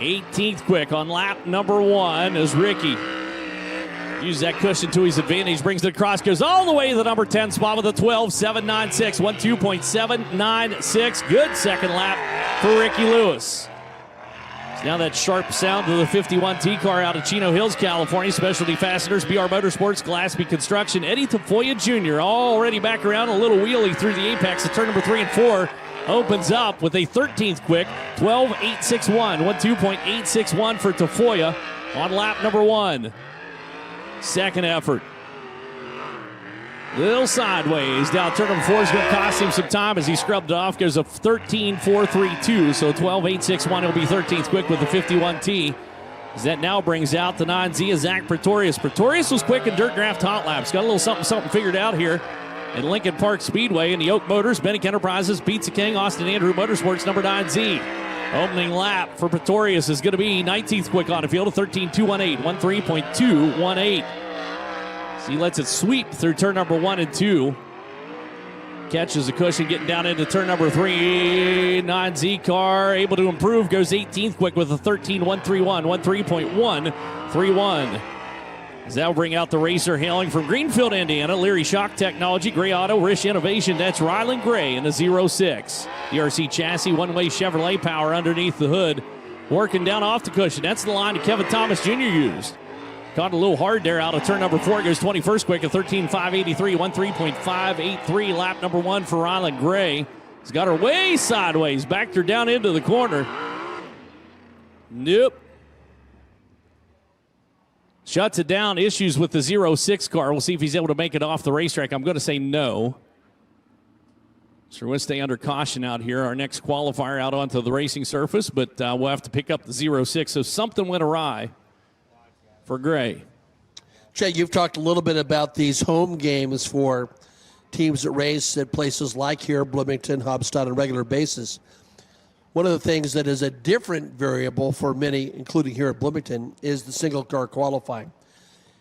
18th quick on lap number 1 as Ricky uses that cushion to his advantage, brings it across, goes all the way to the number 10 spot with a 12.796, 12.796. Good second lap for Ricky Lewis. It's now that sharp sound of the 51T car out of Chino Hills, California. Specialty Fasteners, BR Motorsports, Glassby Construction, Eddie Tafoya Jr. already back around a little wheelie through the apex of turn number 3 and 4. Opens up with a 13th quick, 12.861, 12.861 for Tafoya on lap number 1. Second effort. Little sideways. Down turn number 4 is going to cost him some time as he scrubbed it off. Goes a 13.432, so 12.861. He'll be 13th quick with the 51T. As that now brings out the 9Z of Zach Pretorius. Pretorius was quick in dirt draft hot laps. Got a little something figured out here at Lincoln Park Speedway. In the Oak Motors, Bennick Enterprises, Pizza King, Austin Andrew Motorsports, number 9Z. Opening lap for Pretorius is going to be 19th quick on the field, a 13.218, 13.218. So he lets it sweep through turn number 1 and 2. Catches a cushion, getting down into turn number 3. Non-Z car able to improve, goes 18th quick with a 13.131, 13.131. As that will bring out the racer hailing from Greenfield, Indiana, Leary Shock Technology, Gray Auto, Rish Innovation. That's Ryland Gray in the 06. DRC chassis, one-way Chevrolet power underneath the hood. Working down off the cushion. That's the line that Kevin Thomas Jr. used. Caught a little hard there out of turn number 4. Goes 21st quick at 13.583, 13.583. Lap number 1 for Ryland Gray. He's got her way sideways. Backed her down into the corner. Nope. Shuts it down. Issues with the 06 car. We'll see if he's able to make it off the racetrack. I'm going to say no. So we're going to stay under caution out here. Our next qualifier out onto the racing surface, but we'll have to pick up the 06. So something went awry for Gray. Jay, you've talked a little bit about these home games for teams that race at places like here, Bloomington, Hobstadt, on a regular basis. One of the things that is a different variable for many, including here at Bloomington, is the single-car qualifying.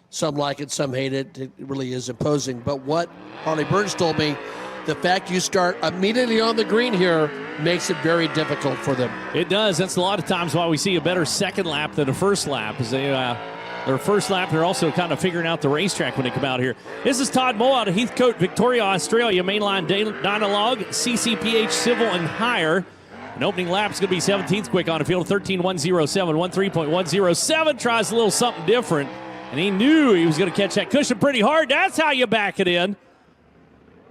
Some like it, some hate it. It really is imposing. But what Harley Burns told me, the fact you start immediately on the green here makes it very difficult for them. It does. That's a lot of times why we see a better second lap than a first lap. Is their first lap, they're also kind of figuring out the racetrack when they come out here. This is Todd Moe out of Heathcote, Victoria, Australia. Mainline Dynalog, CCPH Civil and Higher. An opening lap is going to be 17th quick on the field, 13.107, 13.107. Tries a little something different, and he knew he was going to catch that cushion pretty hard. That's how you back it in.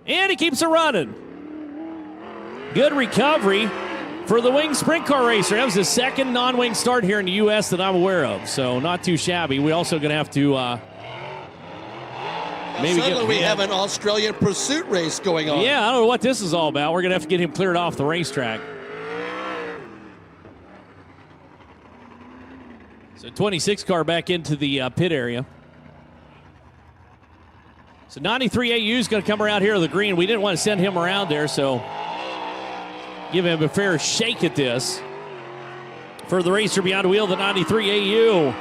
And he keeps it running. Good recovery for the wing sprint car racer. That was his second non-wing start here in the U.S. that I'm aware of, so not too shabby. We're also going to have to maybe suddenly we have an Australian pursuit race going on. Yeah, I don't know what this is all about. We're going to have to get him cleared off the racetrack. So 26 car back into the pit area. So 93 AU is going to come around here to the green. We didn't want to send him around there, so give him a fair shake at this. For the racer behind the wheel, the 93 AU.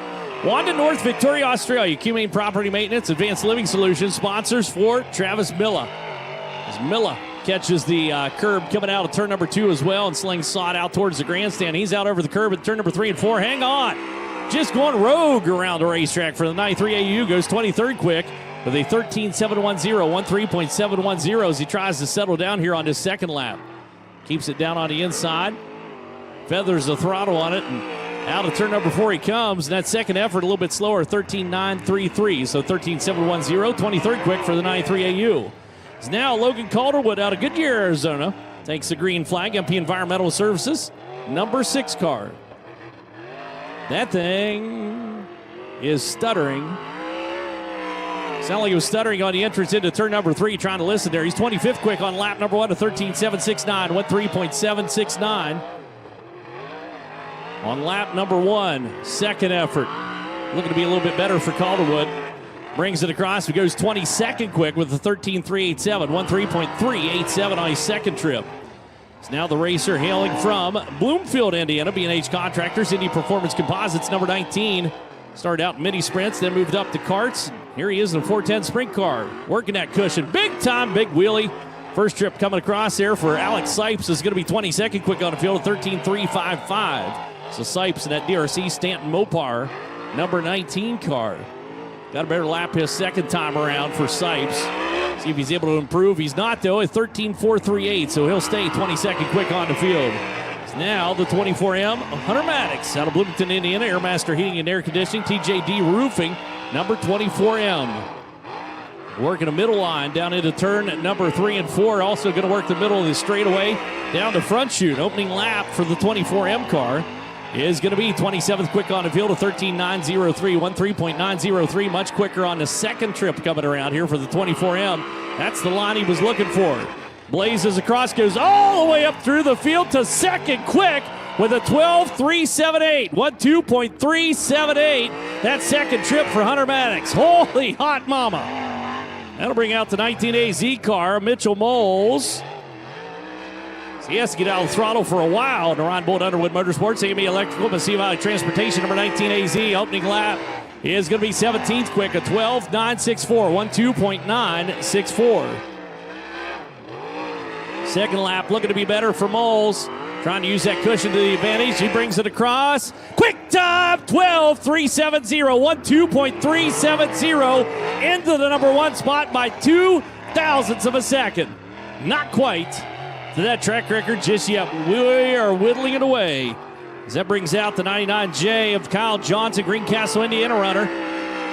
Wanda North, Victoria, Australia. Humane Property Maintenance, Advanced Living Solutions, sponsors for Travis Milla. As Milla catches the curb coming out of turn number 2 as well and slings Sod out towards the grandstand. He's out over the curb at turn number 3 and 4. Hang on. Just going rogue around the racetrack for the 93 AU. Goes 23rd quick with a 13.710, 13.710 as he tries to settle down here on his second lap. Keeps it down on the inside. Feathers the throttle on it, and out of turn number 4 he comes. And that second effort a little bit slower, 13.933. So 13.710, 23rd quick for the 93 AU. It's now Logan Calderwood out of Goodyear, Arizona. Takes the green flag, MP Environmental Services, number 6 car. That thing is stuttering. Sounded like he was stuttering on the entrance into turn number 3, trying to listen there. He's 25th quick on lap number 1 to 13.769, 13.769. On lap number 1, second effort. Looking to be a little bit better for Calderwood. Brings it across. He goes 22nd quick with a 13.387, 13.387 on his second trip. It's now the racer hailing from Bloomfield, Indiana, B&H Contractors, Indy Performance Composites, number 19. Started out in mini sprints, then moved up to karts. Here he is in a 410 sprint car, working that cushion. Big time, big wheelie. First trip coming across there for Alex Sipes is going to be 22nd quick on the field, 13.355. So Sipes in that DRC Stanton Mopar, number 19 car. Got a better lap his second time around for Sipes. See if he's able to improve. He's not, though, at 13.438, so he'll stay 22nd quick on the field. Now the 24M Hunter Maddox out of Bloomington, Indiana, Airmaster Heating and Air Conditioning, TJD Roofing, number 24M. Working a middle line down into turn number 3 and 4. Also going to work the middle of the straightaway down to front chute. Opening lap for the 24M car is going to be 27th quick on the field of 13.903, 13.903. Much quicker on the second trip coming around here for the 24M. That's the line he was looking for. Blazes across, goes all the way up through the field to second quick with a 12.378, 12.378. That second trip for Hunter Maddox. Holy hot mama. That'll bring out the 19 AZ car, Mitchell Moles. So he has to get out of the throttle for a while. And Ron Bolt, Underwood Motorsports, AME Electrical, Massive Valley Transportation, number 19 AZ, opening lap is going to be 17th quick, a 12.964, 12.964. Second lap looking to be better for Moles. Trying to use that cushion to the advantage. He brings it across. Quick time, 12.370, 12.370 into the number one spot by 2 thousandths of a second. Not quite to that track record just yet. We are whittling it away. As that brings out the 99J of Kyle Johnson, Greencastle, Indiana runner.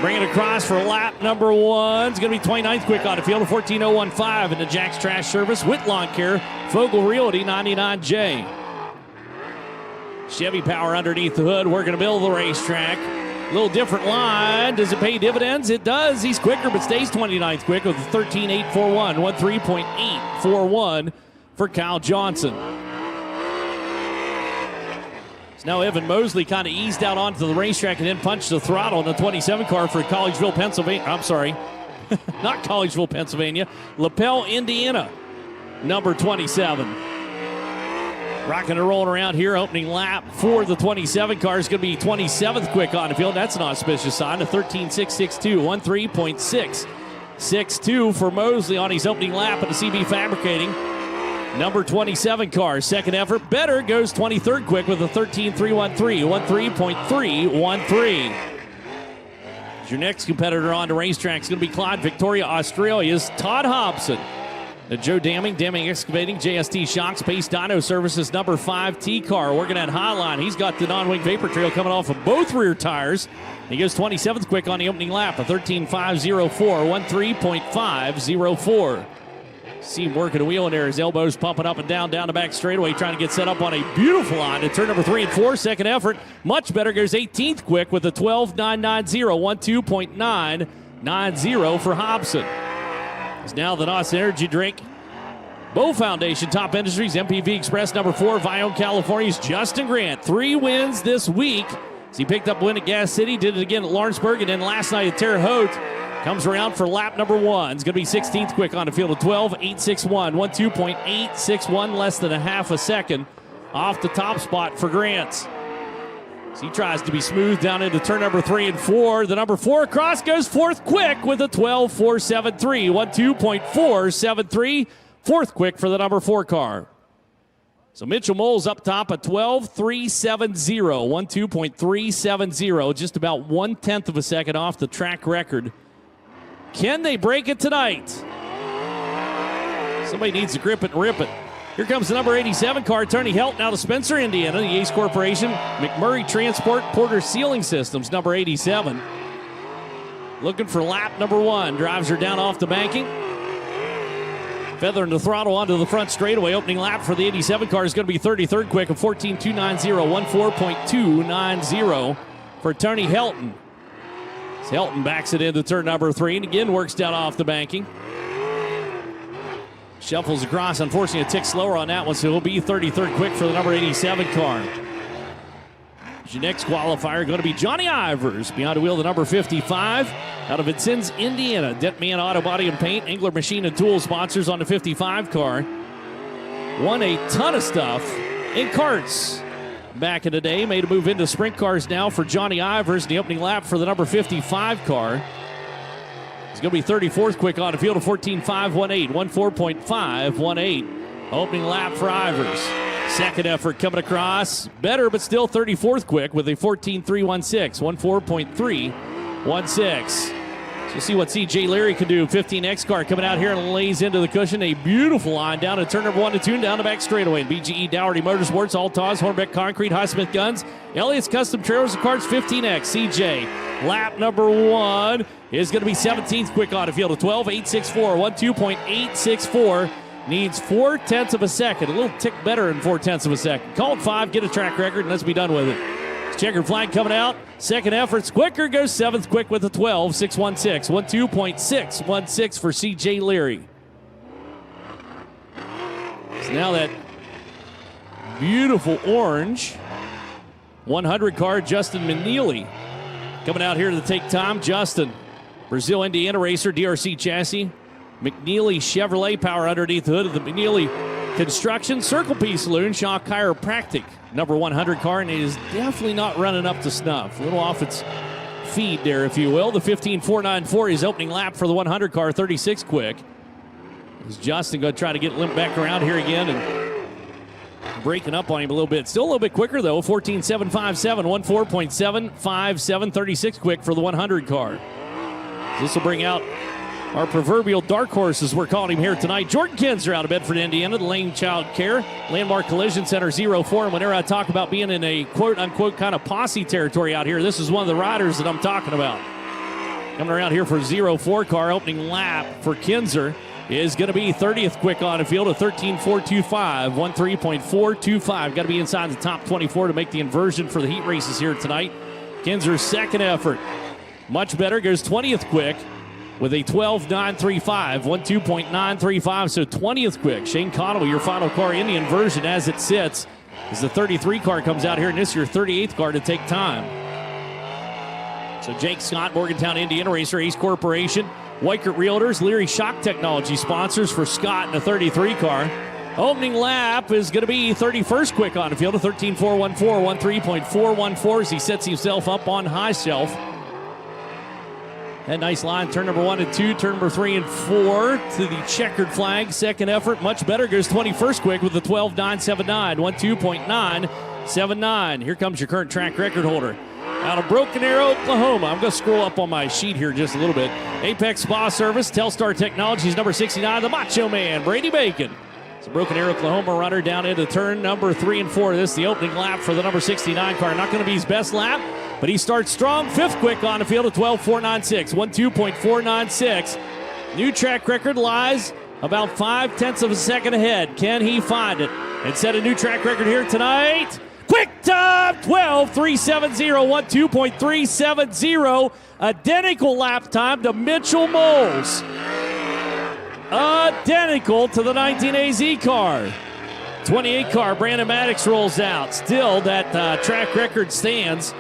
Bringing it across for lap number one. It's going to be 29th quick on the field, a 14.015 into Jack's Trash Service with Lawn Care, Fogel Realty, 99J. Chevy power underneath the hood. We're going to build the racetrack. A little different line. Does it pay dividends? It does. He's quicker, but stays 29th quick with a 13.841, 13.841 for Kyle Johnson. Now Evan Mosley kind of eased out onto the racetrack and then punched the throttle in the 27 car for Collegeville, Pennsylvania. I'm sorry, not Collegeville, Pennsylvania. LaPel, Indiana, number 27. Rocking and rolling around here, opening lap for the 27 car is going to be 27th quick on the field. That's an auspicious sign, a 13.662, 13.662 for Mosley on his opening lap at the CB Fabricating. Number 27 car, second effort, better, goes 23rd quick with a 13.313, 13.313. Your next competitor on the racetrack is going to be Clyde, Victoria, Australia's Todd Hobson. The Joe Damming, Damming Excavating, JST Shocks, Pace Dyno Services, number 5 T car, working at Highline. He's got the non-wing vapor trail coming off of both rear tires. He goes 27th quick on the opening lap, a 13.504, 13.504. See him working a wheel in there. His elbows pumping up and down the back straightaway, trying to get set up on a beautiful line to turn number 3 and 4. Second effort, much better, goes 18th quick with a 12.990, 12.990 for Hobson. It's now the NOS Energy Drink. Bow Foundation, Top Industries, MPV Express, number 4, Vion, California's Justin Grant. 3 wins this week. As he picked up a win at Gas City, did it again at Lawrenceburg, and then last night at Terre Haute. Comes around for lap number 1. It's going to be 16th quick on the field of 12.861, 12.861, less than a half a second off the top spot for Grant. So he tries to be smooth down into turn number 3 and 4. The number 4 across goes 4th quick with a 12.473, 12.473, 4th quick for the number 4 car. So Mitchell Moles up top at 12.370, 12.370, just about 1/10 of a second off the track record. Can they break it tonight? Somebody needs to grip it and rip it. Here comes the number 87 car, Tony Helton out of Spencer, Indiana. The Ace Corporation, McMurray Transport, Porter Sealing Systems, number 87. Looking for lap number 1. Drives her down off the banking. Feathering the throttle onto the front straightaway. Opening lap for the 87 car is going to be 33rd quick of 14.290, 14.290 for Tony Helton. Helton backs it into turn number 3 and again works down off the banking. Shuffles across, unfortunately a tick slower on that one, so he'll be 33rd quick for the number 87 car. Your next qualifier going to be Johnny Ivers, behind the wheel of the number 55 out of Vincennes, Indiana. Detman Auto Body and Paint, Engler Machine and Tool sponsors on the 55 car. Won a ton of stuff in karts back in the day. Made a move into sprint cars now for Johnny Ivers in the opening lap for the number 55 car. He's going to be 34th quick on the field of 14.518, 14.518. Opening lap for Ivers. Second effort coming across. Better, but still 34th quick with a 14.316, 14.316. So see what C.J. Leary can do. 15X car coming out here and lays into the cushion. A beautiful line down to turn number 1 and 2 down the back straightaway. BGE Dougherty Motorsports, Altas, Hornbeck Concrete, Highsmith Guns, Elliott's Custom Trailers and Carts, 15X. C.J. Lap number 1 is going to be 17th quick on the field of 12.864, 12.864. Needs 4/10 of a second. A little tick better than 4/10 of a second. Call it 5, get a track record, and let's be done with it. Checkered flag coming out. Second effort's quicker, goes 7th quick with a 12.616. 12.616 for C.J. Leary. So now that beautiful orange 100 car, Justin McNeely, coming out here to take time. Justin, Brazil, Indiana racer, DRC chassis. McNeely Chevrolet power underneath the hood of the McNeely Construction, Circle P Saloon, Shaw Chiropractic. Number 100 car, and it is definitely not running up to snuff. A little off its feed there, if you will. The 15.494 is opening lap for the 100 car, 36 quick. Is Justin going to try to get limped back around here again and breaking up on him a little bit. Still a little bit quicker, though. 14.757, 14.757, 36 quick for the 100 car. This will bring out our proverbial dark horse, as we're calling him here tonight. Jordan Kinzer out of Bedford, Indiana, the Lane Child Care Landmark Collision Center 04. And whenever I talk about being in a quote-unquote kind of posse territory out here, this is one of the riders that I'm talking about. Coming around here for 04 car, opening lap for Kinzer is going to be 30th quick on the field, a 13.425, 13.425. Got to be inside the top 24 to make the inversion for the heat races here tonight. Kinzer's second effort, much better, goes 20th quick with a 12.935, 12.935, so 20th quick. Shane Connolly, your final car in the inversion as it sits, as the 33 car comes out here, and this is your 38th car to take time. So Jake Scott, Morgantown, Indiana Racer, Ace Corporation, Weichert Realtors, Leary Shock Technology sponsors for Scott in the 33 car. Opening lap is going to be 31st quick on the field, a 13.414, 13.414 as he sets himself up on high shelf. That nice line, turn number 1 and 2, turn number 3 and 4 to the checkered flag. Second effort, much better, goes 21st quick with a 12.979, 12.979. Here comes your current track record holder. Out of Broken Arrow, Oklahoma. I'm going to scroll up on my sheet here just a little bit. Apex Spa Service, Telstar Technologies, number 69, the Macho Man, Brady Bacon. It's a Broken Arrow, Oklahoma runner down into turn number 3 and 4. This is the opening lap for the number 69 car. Not going to be his best lap, but he starts strong. 5th quick on the field at 12.496, 12.496. New track record lies about 0.5 of a second ahead. Can he find it and set a new track record here tonight? Quick time, 12.370, 12.370. Identical lap time to Mitchell Moles. Identical to the 19 AZ car. 28 car, Brandon Maddox rolls out. Still, that track record stands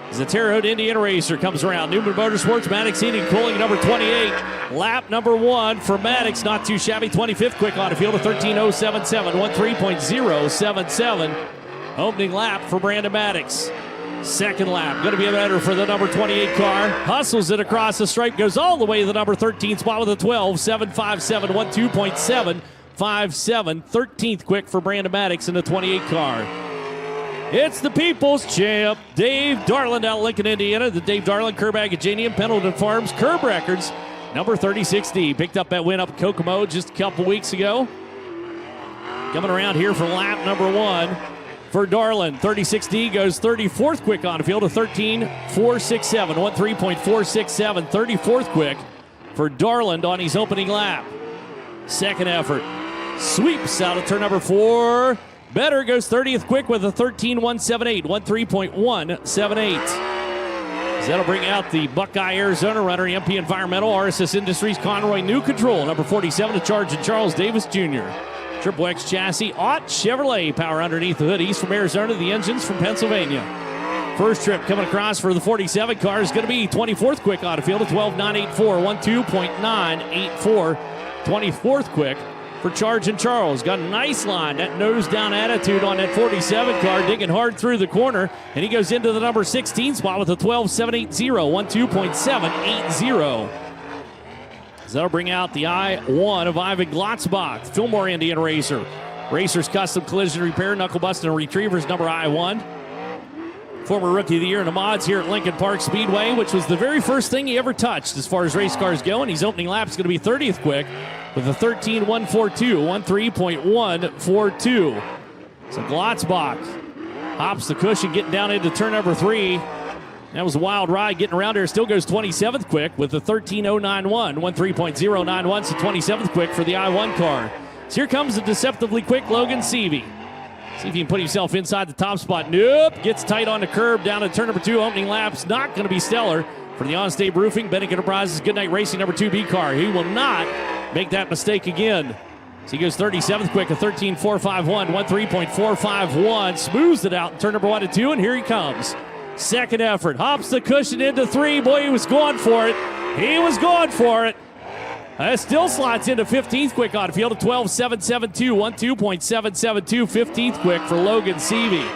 as the Terre Haute, Indiana Racer comes around. Newman Motorsports, Maddox Heating Cooling, number 28. Lap number 1 for Maddox, not too shabby. 25th quick on the field, a 13.077, 13.077. Opening lap for Brandon Maddox. Second lap, going to be better for the number 28 car. Hustles it across the stripe, goes all the way to the number 13 spot with a 12.757, 12.757. 13th quick for Brandon Maddox in the 28 car. It's the People's Champ, Dave Darland out of Lincoln, Indiana. The Dave Darland Curb Agajanium, Pendleton Farms, Curb Records, number 36D. Picked up that win up at Kokomo just a couple weeks ago. Coming around here for lap number 1. For Darland, 36D goes 34th quick on the field, a 13.467, 13.467, 34th quick for Darland on his opening lap. Second effort, sweeps out of turn number 4. Better goes 30th quick with a 13.178, 13.178. That'll bring out the Buckeye, Arizona runner, MP Environmental, RSS Industries, Conroy New Control, number 47 to charge and Charles Davis Jr. Triple X chassis, Ott Chevrolet, power underneath the hood. He's from Arizona, the engine's from Pennsylvania. First trip coming across for the 47 car is going to be 24th quick on the field, a 12.984, 12.984. 24th quick for Charge and Charles. Got a nice line, that nose down attitude on that 47 car, digging hard through the corner, and he goes into the number 16 spot with a 12.780, 12.780. So that'll bring out the I-1 of Ivan Glotzbach, Fillmore, Indiana Racer. Racers Custom Collision Repair, Knuckle Busting and Retrievers, number I-1. Former Rookie of the Year in the mods here at Lincoln Park Speedway, which was the very first thing he ever touched as far as race cars go, and his opening lap is going to be 30th quick with a 13.142, 13.142. So Glotzbach hops the cushion, getting down into turn number 3. That was a wild ride getting around there. Still goes 27th quick with a 13.091, 13.091, so 27th quick for the I-1 car. So here comes the deceptively quick Logan Seavey. See if he can put himself inside the top spot. Nope, gets tight on the curb down at turn number 2. Opening lap's not going to be stellar for the Honest Abe Roofing, Bennick Enterprises, Goodnight Racing, number 2B car. He will not make that mistake again. So he goes 37th quick, a 13.451, 13.451. Smooths it out in turn number 1 and 2, and here he comes. Second effort, hops the cushion into 3. Boy, he was going for it. He was going for it. Still slots into 15th quick on field, a 12.772, 12.772, 15th quick for Logan Seavey.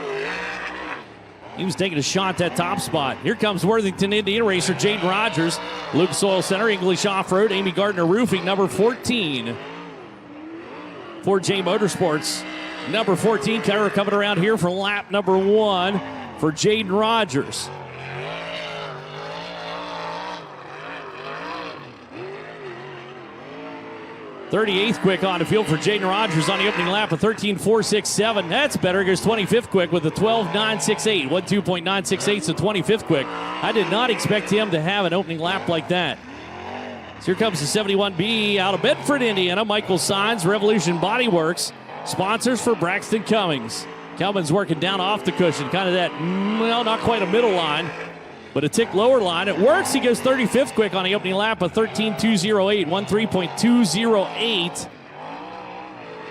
He was taking a shot at that top spot. Here comes Worthington Indian racer Jaden Rogers. Lucas Oil Center, English Off-Road, Amy Gardner Roofing, number 14. For J Motorsports, number 14, Carter coming around here for lap number 1 for Jaden Rogers. .38th quick on the field for Jaden Rogers on the opening lap, a 13.467. That's better. Goes 25th quick with a 12.968. 12.968 is the 25th quick. I did not expect him to have an opening lap like that. So here comes the 71B out of Bedford, Indiana. Michael Signs, Revolution Body Works. Sponsors for Braxton Cummings. Cummings working down off the cushion. Kind of that, well, not quite a middle line, but a tick lower line. It works. He goes 35th quick on the opening lap, a 13.208, 13.208.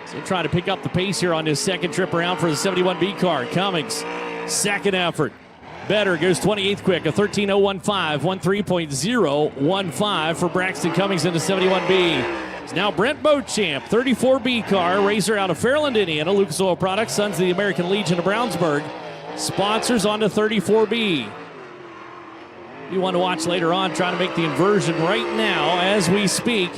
So trying to pick up the pace here on this second trip around for the 71B car. Cummings, second effort. Better goes 28th quick, a 13.015, 13.015 for Braxton Cummings in the 71B. It's now Brent Beauchamp, 34B car, racer out of Fairland, Indiana. Lucas Oil Products, Sons of the American Legion of Brownsburg. Sponsors on the 34B. You want to watch later on, trying to make the inversion right now as we speak.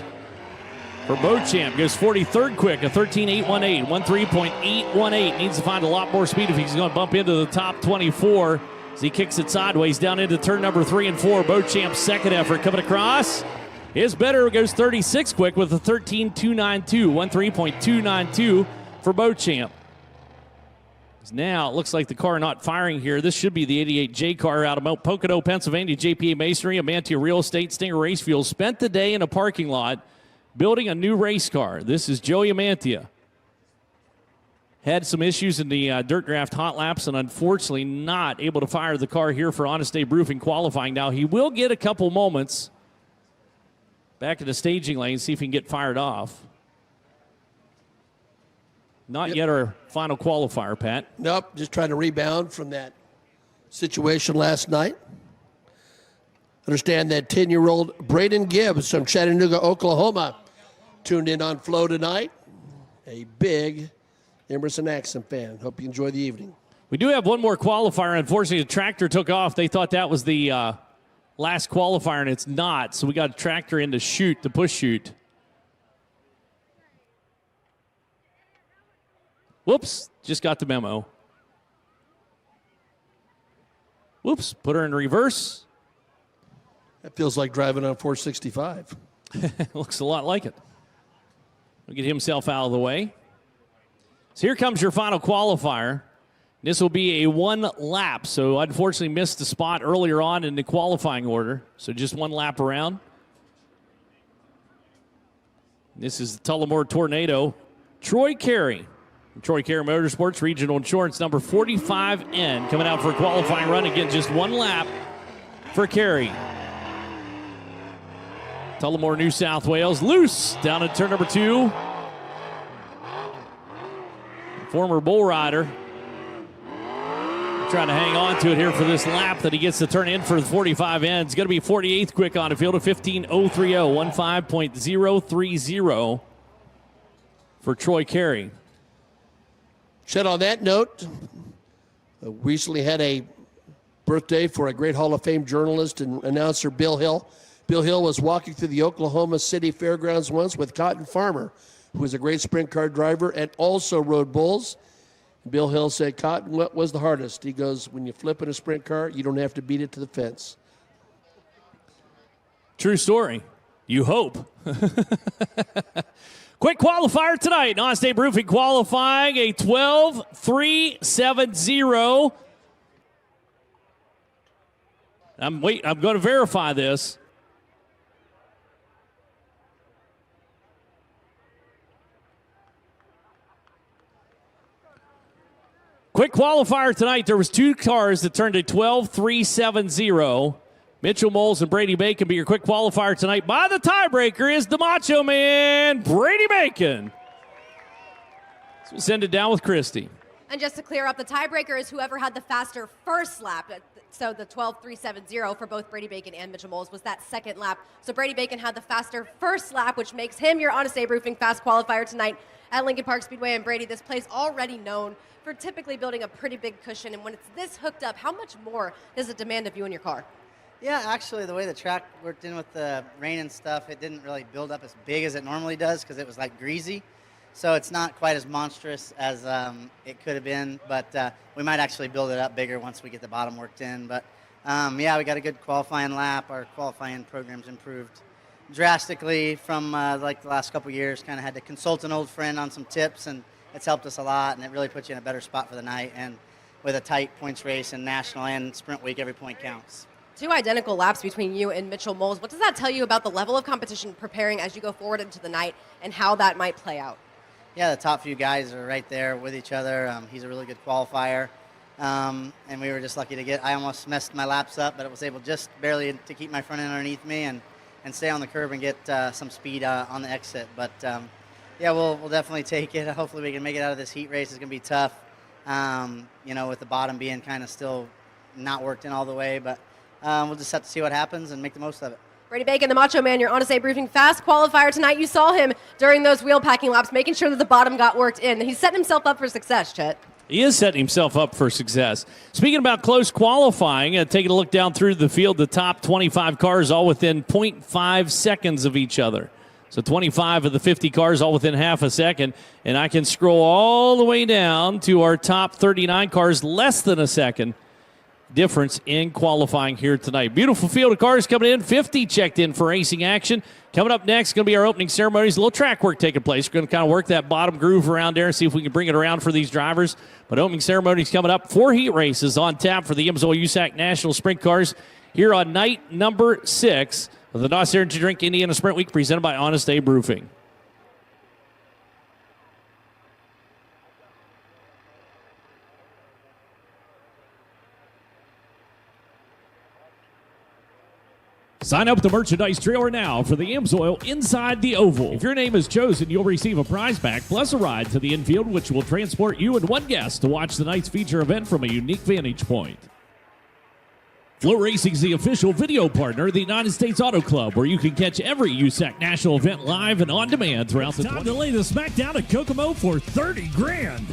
For Beauchamp, goes 43rd quick, a 13.818, 13.818. Needs to find a lot more speed if he's going to bump into the top 24 as he kicks it sideways down into turn number 3 and 4. Beauchamp's second effort coming across. His better goes 36 quick with a 13.292, 13.292 for Beauchamp. Now it looks like the car not firing here. This should be the 88J car out of Mount Pocono, Pennsylvania. JPA Masonry, Amantia Real Estate, Stinger Race Fuel. Spent the day in a parking lot building a new race car. This is Joey Amantia. Had some issues in the Dirt Draft Hot Laps and unfortunately not able to fire the car here for Honest Abe Roofing qualifying. Now he will get a couple moments back in the staging lane, see if he can get fired off. Not yet our final qualifier, Pat. Nope, just trying to rebound from that situation last night. Understand that 10-year-old Braden Gibbs from Chattanooga, Oklahoma, tuned in on Flow tonight. A big Emerson Axon fan. Hope you enjoy the evening. We do have one more qualifier. Unfortunately, the tractor took off. They thought that was the last qualifier, and it's not. So we got a tractor in to shoot, the push shoot. Whoops, just got the memo. Whoops, put her in reverse. That feels like driving on 465. Looks a lot like it. We'll get himself out of the way. So here comes your final qualifier. This will be a one lap. So unfortunately missed the spot earlier on in the qualifying order. So just one lap around. This is the Tullamore Tornado. Troy Carey. Troy Carey Motorsports, Regional Insurance, number 45N, coming out for a qualifying run. Again, just one lap for Carey. Tullamore, New South Wales, loose down at turn number 2. Former bull rider trying to hang on to it here for this lap that he gets to turn in for the 45N. It's going to be 48th quick on the field, of 15.030, 15.030 for Troy Carey. Chet, on that note, recently had a birthday for a great Hall of Fame journalist and announcer, Bill Hill. Bill Hill was walking through the Oklahoma City Fairgrounds once with Cotton Farmer, who was a great sprint car driver and also rode bulls. Bill Hill said, Cotton, what was the hardest? He goes, when you flip in a sprint car, you don't have to beat it to the fence. True story. You hope. Quick qualifier tonight. Honest Abe Roofing qualifying a 12.370. I'm going to verify this. Quick qualifier tonight. There was 2 cars that turned a 12.370. Mitchell Moles and Brady Bacon be your quick qualifier tonight. By the tiebreaker is the Macho Man, Brady Bacon. So we'll send it down with Christy. And just to clear up, the tiebreaker is whoever had the faster first lap. So the 12.370 for both Brady Bacon and Mitchell Moles was that second lap. So Brady Bacon had the faster first lap, which makes him your Honest Abe Roofing fast qualifier tonight at Lincoln Park Speedway. And Brady, this place already known for typically building a pretty big cushion. And when it's this hooked up, how much more does it demand of you and your car? Yeah, actually, the way the track worked in with the rain and stuff, it didn't really build up as big as it normally does because it was like greasy. So it's not quite as monstrous as it could have been, but we might actually build it up bigger once we get the bottom worked in. But yeah, we got a good qualifying lap. Our qualifying program's improved drastically from like the last couple years. Kind of had to consult an old friend on some tips, and it's helped us a lot, and it really puts you in a better spot for the night. And with a tight points race and national and sprint week, every point counts. 2 identical laps between you and Mitchell Moles. What does that tell you about the level of competition preparing as you go forward into the night and how that might play out? Yeah, the top few guys are right there with each other. He's a really good qualifier, and we were just lucky to get. I almost messed my laps up, but I was able just barely to keep my front end underneath me and stay on the curb and get some speed on the exit. But yeah, we'll definitely take it. Hopefully we can make it out of this heat race. It's going to be tough, you know, with the bottom being kind of still not worked in all the way. But we'll just have to see what happens and make the most of it. Brady Bacon, the Macho Man, your Honest Abe Roofing fast qualifier tonight. You saw him during those wheel packing laps, making sure that the bottom got worked in. He's setting himself up for success, Chet. He is setting himself up for success. Speaking about close qualifying, taking a look down through the field, the top 25 cars all within 0.5 seconds of each other. So 25 of the 50 cars all within half a second. And I can scroll all the way down to our top 39 cars, less than a second difference in qualifying here tonight. Beautiful field of cars coming in. 50 checked in for racing action. Coming up next, going to be our opening ceremonies. A little track work taking place. We're going to kind of work that bottom groove around there and see if we can bring it around for these drivers. But opening ceremonies coming up. 4 heat races on tap for the Evansville USAC National Sprint Cars here on night number 6 of the NOS Energy Drink Indiana Sprint Week presented by Honest Abe Roofing. Sign up with the merchandise trailer now for the Amsoil Inside the Oval. If your name is chosen, you'll receive a prize pack plus a ride to the infield, which will transport you and one guest to watch the night's feature event from a unique vantage point. FloRacing is the official video partner of the United States Auto Club, where you can catch every USAC national event live and on demand throughout the time to lay the smackdown at Kokomo for 30 grand.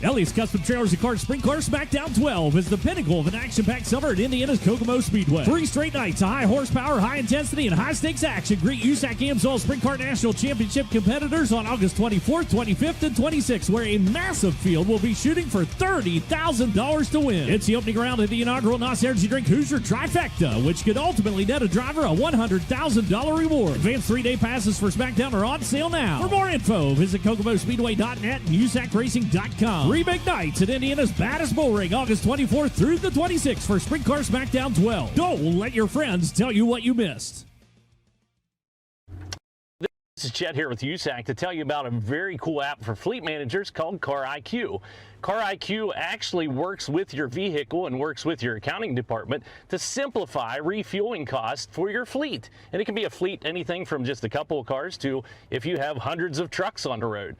Ellie's Custom Trailers and Cars Sprint Car Smackdown 12 is the pinnacle of an action-packed summer at Indiana's Kokomo Speedway. 3 straight nights of high horsepower, high intensity, and high-stakes action. Greet USAC Amsoil Sprint Car National Championship competitors on August 24th, 25th, and 26th, where a massive field will be shooting for $30,000 to win. It's the opening round of the inaugural NOS Energy Drink Hoosier Trifecta, which could ultimately net a driver a $100,000 reward. Advanced 3-day passes for Smackdown are on sale now. For more info, visit KokomoSpeedway.net and USACRacing.com. 3 big nights at Indiana's baddest bull ring, August 24th through the 26th for Sprint Car Smackdown 12. Don't let your friends tell you what you missed. This is Chet here with USAC to tell you about a very cool app for fleet managers called Car IQ. Car IQ actually works with your vehicle and works with your accounting department to simplify refueling costs for your fleet. And it can be a fleet anything from just a couple of cars to if you have hundreds of trucks on the road.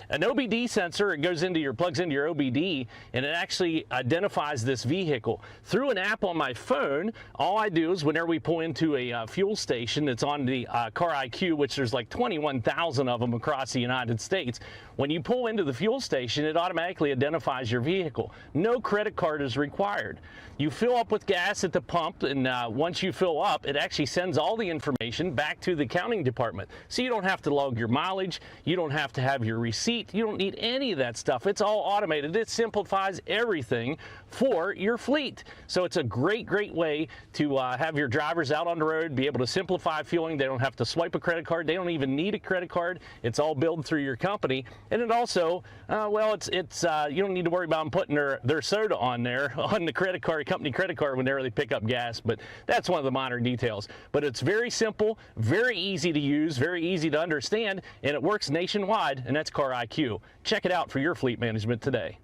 An OBD sensor, it goes into plugs into your OBD, and it actually identifies this vehicle. Through an app on my phone, all I do is whenever we pull into a fuel station that's on the Car IQ, which there's like 21,000 of them across the United States, when you pull into the fuel station, it automatically identifies your vehicle. No credit card is required. You fill up with gas at the pump, and once you fill up, it actually sends all the information back to the accounting department. So you don't have to log your mileage, you don't have to have your receipt, you don't need any of that stuff. It's all automated. It simplifies everything for your fleet. So it's a great way to have your drivers out on the road, be able to simplify fueling. They don't have to swipe a credit card. They don't even need a credit card. It's all billed through your company. And it also, you don't need to worry about them putting their soda on there on the credit card, company credit card whenever they pick up gas, but that's one of the minor details. But it's very simple, very easy to use, very easy to understand, and it works nationwide, and that's Car IQ. Check it out for your fleet management today.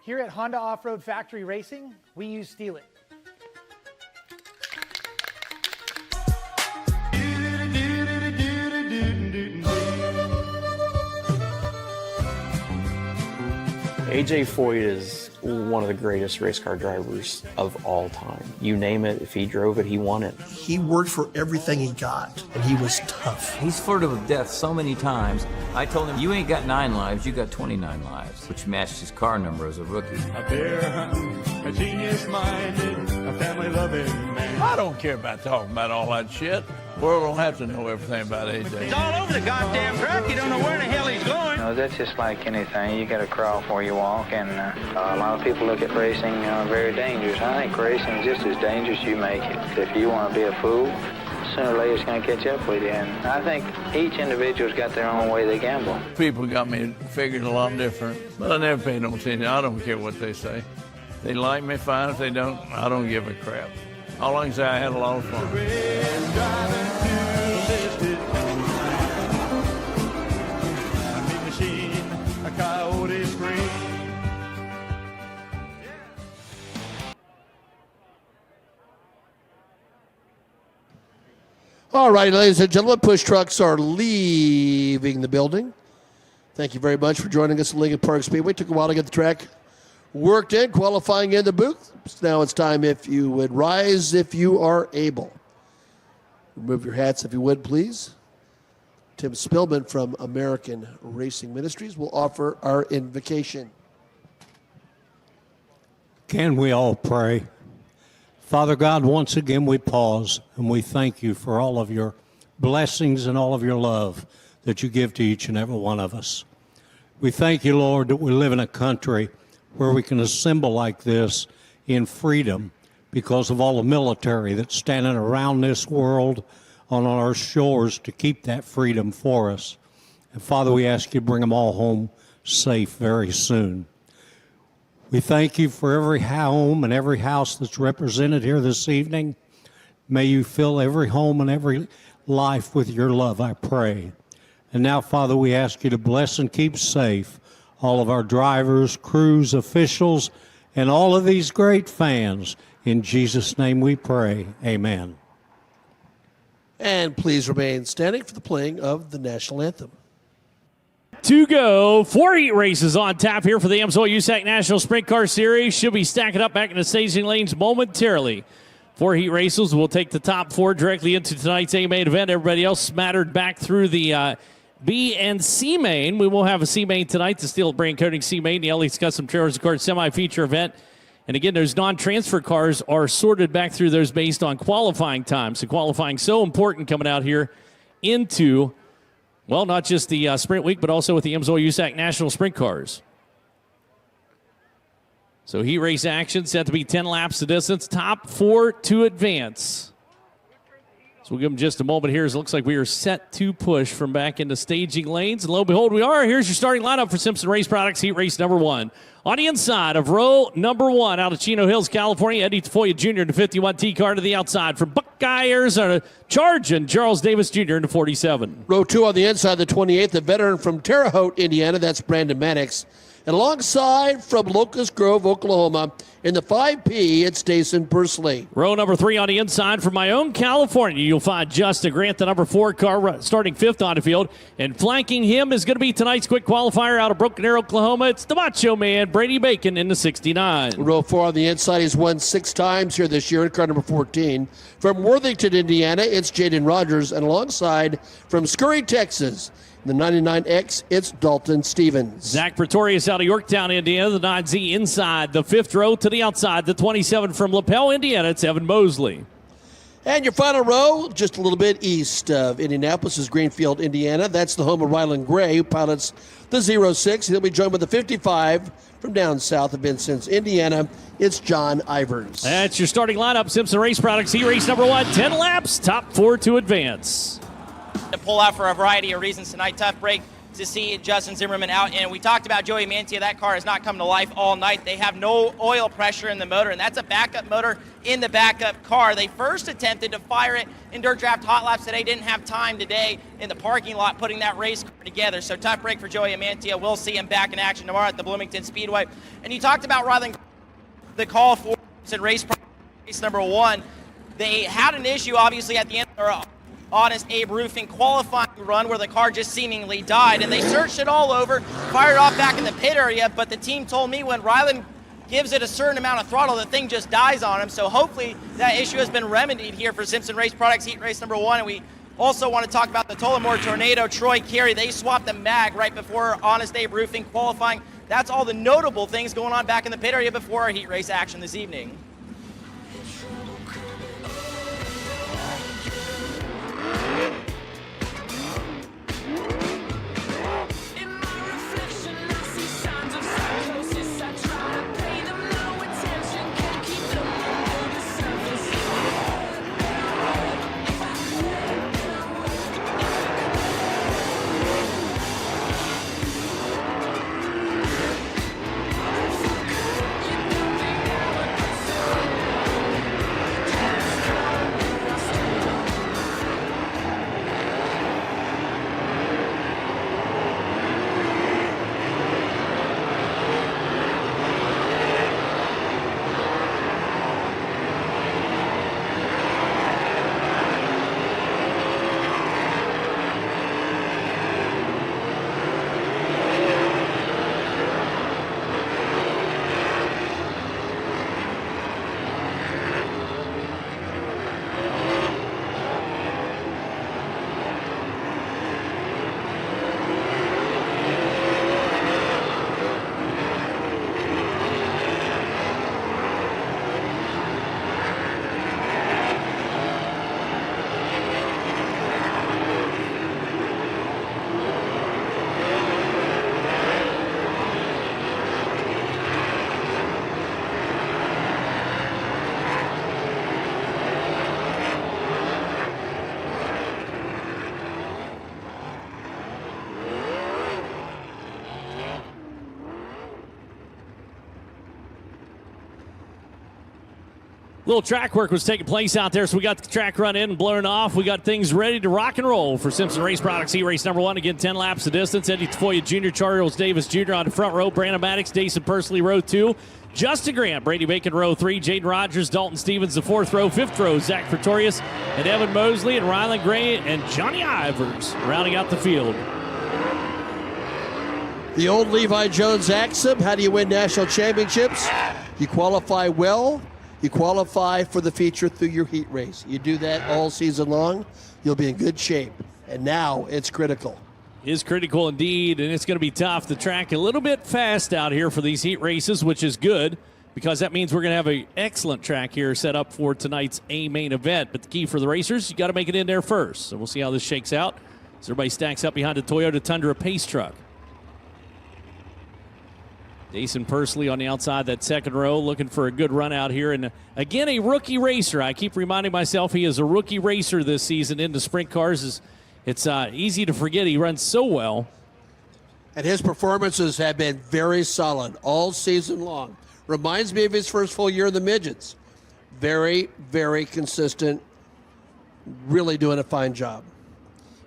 Here at Honda Off-Road Factory Racing, we use Steal It. AJ Foyt is one of the greatest race car drivers of all time. You name it, if he drove it, he won it. He worked for everything he got, and he was tough. He's flirted with death so many times. I told him, you ain't got 9 lives, you got 29 lives, which matched his car number as a rookie. A bear hunting, a genius-minded, a family-loving man. I don't care about talking about all that shit. The world don't have to know everything about AJ. He's all over the goddamn track. You don't know where the hell he's going. No, that's just like anything. You got to crawl before you walk, and a lot of people look at racing very dangerous. I think racing is just as dangerous as you make it. If you want to be a fool, sooner or later it's going to catch up with you. And I think each individual's got their own way they gamble. People got me figured a lot different, but I never pay no attention. I don't care what they say. If they like me, fine. If they don't, I don't give a crap. All I can say, I had a lot of fun. All right, ladies and gentlemen, push trucks are leaving the building. Thank you very much for joining us at Lincoln Park Speedway. Took a while to get the track worked in, qualifying in the booth. So now it's time, if you would rise, if you are able. Remove your hats, if you would, please. Tim Spillman from American Racing Ministries will offer our invocation. Can we all pray? Father God, once again we pause and we thank you for all of your blessings and all of your love that you give to each and every one of us. We thank you, Lord, that we live in a country where we can assemble like this in freedom because of all the military that's standing around this world on our shores to keep that freedom for us. And Father, we ask you to bring them all home safe very soon. We thank you for every home and every house that's represented here this evening. May you fill every home and every life with your love, I pray. And now, Father, we ask you to bless and keep safe all of our drivers, crews, officials, and all of these great fans. In Jesus' name we pray. Amen. And please remain standing for the playing of the national anthem. To go. 4 heat races on tap here for the AMSOIL USAC National Sprint Car Series. Should be stacking up back in the staging lanes momentarily. 4 heat races will take the top 4 directly into tonight's A main event. Everybody else smattered back through the B and C main. We will have a C main tonight, the steel brand coating C main, the Elliott's Custom Trailers Accord semi-feature event. And again, those non-transfer cars are sorted back through those based on qualifying time. So qualifying so important coming out here into, well, not just the sprint week, but also with the AMSOIL USAC National Sprint Cars. So heat race action set to be 10 laps the distance. Top 4 to advance. So we'll give them just a moment here as it looks like we are set to push from back into staging lanes. And lo and behold, we are. Here's your starting lineup for Simpson Race Products heat race number 1. On the inside of row number 1 out of Chino Hills, California, Eddie Tafoya Jr. in the 51T car. To the outside from Buckeye, Arizona, charging Charles Davis Jr. in the 47. Row 2 on the inside, the 28th, the veteran from Terre Haute, Indiana. That's Brandon Mannix. And alongside from Locust Grove, Oklahoma, in the 5P, it's Jason Pursley. Row number 3 on the inside from my own California. You'll find Justin Grant, the number 4 car, starting 5th on the field. And flanking him is going to be tonight's quick qualifier out of Broken Arrow, Oklahoma. It's the Macho Man, Brady Bacon, in the 69. Row 4 on the inside. He's won 6 times here this year in car number 14. From Worthington, Indiana, it's Jaden Rogers. And alongside from Scurry, Texas, the 99X, it's Dalton Stevens. Zach Pretorius out of Yorktown, Indiana, the 9Z inside. The 5th row to the outside. The 27 from LaPel, Indiana, it's Evan Mosley. And your final row, just a little bit east of Indianapolis, is Greenfield, Indiana. That's the home of Ryland Gray, who pilots the 06. He'll be joined with the 55 from down south of Vincennes, Indiana. It's John Ivers. That's your starting lineup. Simpson Race Products, heat race number 1. 10 laps, top 4 to advance. To pull out for a variety of reasons tonight. Tough break to see Justin Zimmerman out. And we talked about Joey Mantia. That car has not come to life all night. They have no oil pressure in the motor, and that's a backup motor in the backup car. They first attempted to fire it in Dirt Draft Hot Laps today. Didn't have time today in the parking lot putting that race car together. So tough break for Joey Amantia. We'll see him back in action tomorrow at the Bloomington Speedway. And you talked about rather than the call for race number 1. They had an issue, obviously, at the end of their Honest Abe Roofing qualifying run where the car just seemingly died. And they searched it all over, fired off back in the pit area, but the team told me when Ryland gives it a certain amount of throttle, the thing just dies on him. So hopefully that issue has been remedied here for Simpson Race Products heat race number 1. And we also want to talk about the Tullamore Tornado, Troy Carey. They swapped the mag right before Honest Abe Roofing qualifying. That's all the notable things going on back in the pit area before our heat race action this evening. Little track work was taking place out there, so we got the track run in and blown off. We got things ready to rock and roll for Simpson Race Products heat race number 1. Again, 10 laps of distance. Eddie Tafoya Jr., Charles Davis Jr. on the front row. Brandon Maddox, Dason Pursley, row 2. Justin Grant, Brady Bacon, row 3. Jaden Rogers, Dalton Stevens, the 4th row. 5th row, Zach Pretorius and Evan Mosley and Ryland Gray and Johnny Ivers rounding out the field. The old Levi Jones axiom: how do you win national championships? You qualify well. You qualify for the feature through your heat race. You do that all season long, you'll be in good shape. And now it's critical. It is critical indeed, and it's going to be tough. The track a little bit fast out here for these heat races, which is good because that means we're going to have an excellent track here set up for tonight's A main event. But the key for the racers, you got to make it in there first. So we'll see how this shakes out as everybody stacks up behind the Toyota Tundra Pace truck. Dason Pursley on the outside, that second row, looking for a good run out here. And again, a rookie racer. I keep reminding myself he is a rookie racer this season into sprint cars. It's easy to forget he runs so well. And his performances have been very solid all season long. Reminds me of his first full year in the midgets. Very, very consistent. Really doing a fine job.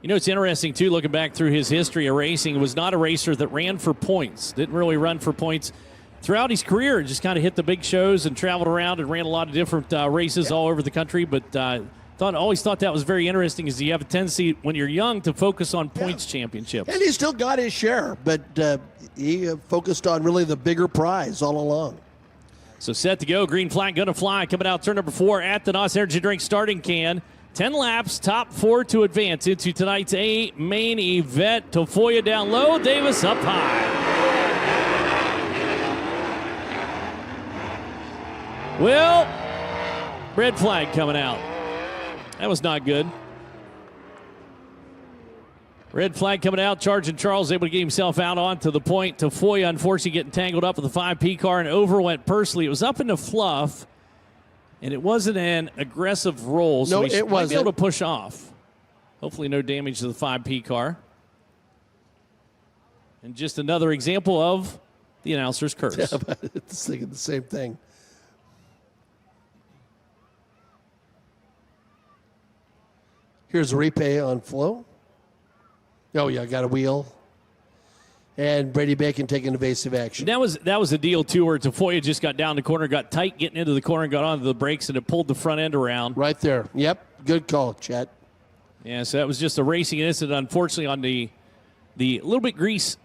You know, it's interesting, too, looking back through his history of racing. He was not a racer that ran for points. Didn't really run for points throughout his career. Just kind of hit the big shows and traveled around and ran a lot of different races all over the country. But always thought that was very interesting is you have a tendency when you're young to focus on points championships. And he still got his share, but he focused on really the bigger prize all along. So set to go. Green flag going to fly. Coming out turn number 4 at the NOS Energy Drink starting can. 10 laps, top 4 to advance into tonight's A main event. Tafoya down low, Davis up high. Well, red flag coming out. That was not good. Red flag coming out. Charging Charles able to get himself out onto the point. Tafoya unfortunately getting tangled up with the 5P car and over went Pursley. It was up in the fluff. And it wasn't an aggressive roll, so he might be able to push off. Hopefully no damage to the 5P car. And just another example of the announcer's curse. Yeah, but it's thinking the same thing. Here's a replay on Flo. Oh, yeah, got a wheel. And Brady Bacon taking evasive action. That was a deal, too, where Tafoya just got down the corner, got tight getting into the corner, and got onto the brakes, and it pulled the front end around. Right there. Yep. Good call, Chet. Yeah, so that was just a racing incident, unfortunately, on the little bit grease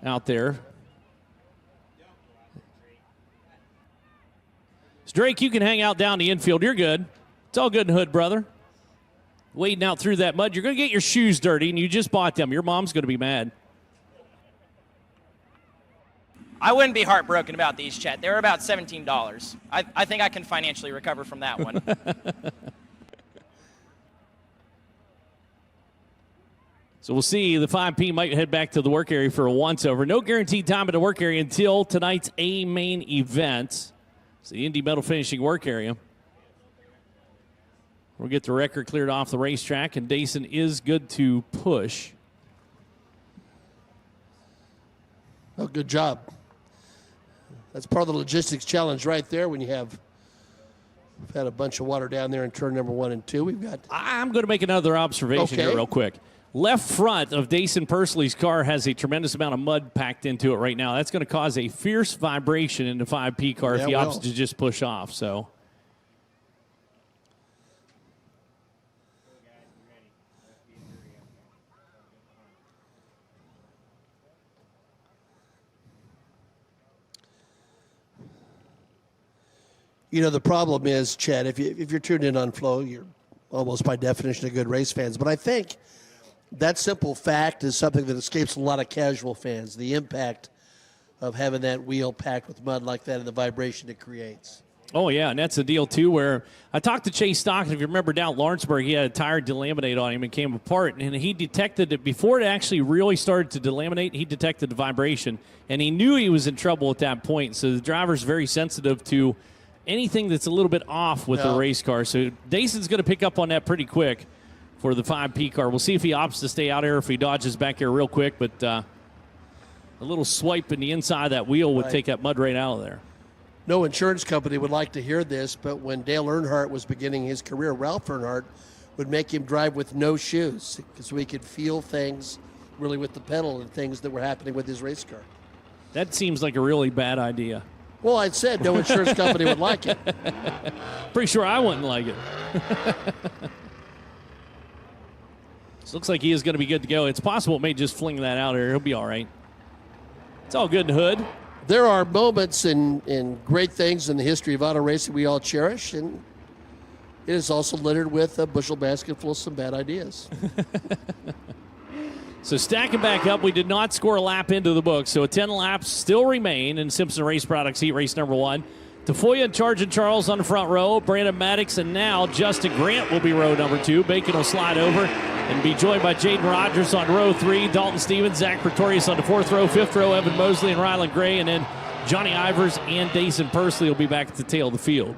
out there. So Drake, you can hang out down the infield. You're good. It's all good in the hood, brother. Wading out through that mud. You're going to get your shoes dirty, and you just bought them. Your mom's going to be mad. I wouldn't be heartbroken about these, Chet. They were about $17. I think I can financially recover from that one. So we'll see. The 5P might head back to the work area for a once-over. No guaranteed time at the work area until tonight's A main event. It's the Indy Medal finishing work area. We'll get the record cleared off the racetrack, and Dayson is good to push. Oh, good job. That's part of the logistics challenge right there when we've had a bunch of water down there in turn number 1 and 2. We've got. I'm going to make another observation here real quick. Left front of Dayson Pursley's car has a tremendous amount of mud packed into it right now. That's going to cause a fierce vibration in the 5P car if he opts to just push off. So. You know, the problem is, Chad, if you're tuned in on Flo, you're almost by definition a good race fans. But I think that simple fact is something that escapes a lot of casual fans, the impact of having that wheel packed with mud like that and the vibration it creates. Oh, yeah, and that's the deal, too, where I talked to Chase Stockton. If you remember down at Lawrenceburg, he had a tire delaminate on him and came apart, and he detected it before it actually really started to delaminate. He detected the vibration, and he knew he was in trouble at that point. So the driver's very sensitive to anything that's a little bit off with the race car. So Dayson's going to pick up on that pretty quick for the 5P car. We'll see if he opts to stay out here, if he dodges back here real quick, but a little swipe in the inside of that wheel would take that mud right out of there. No insurance company would like to hear this, but when Dale Earnhardt was beginning his career, Ralph Earnhardt would make him drive with no shoes because we could feel things really with the pedal and things that were happening with his race car. That seems like a really bad idea. Well, I said no insurance company would like it. Pretty sure I wouldn't like it. This looks like he is going to be good to go. It's possible it may just fling that out here. He'll be all right. It's all good in the hood. There are moments and great things in the history of auto racing we all cherish, and it is also littered with a bushel basket full of some bad ideas. So stacking back up, we did not score a lap into the book, so 10 laps still remain in Simpson Race Products Heat Race number 1. Tafoya and Chargin' Charles on the front row, Brandon Maddox, and now Justin Grant will be row number 2. Bacon will slide over and be joined by Jaden Rogers on row 3, Dalton Stevens, Zach Pretorius on the 4th row, 5th row, Evan Mosley and Ryland Gray, and then Johnny Ivers and Dayson Pursley will be back at the tail of the field.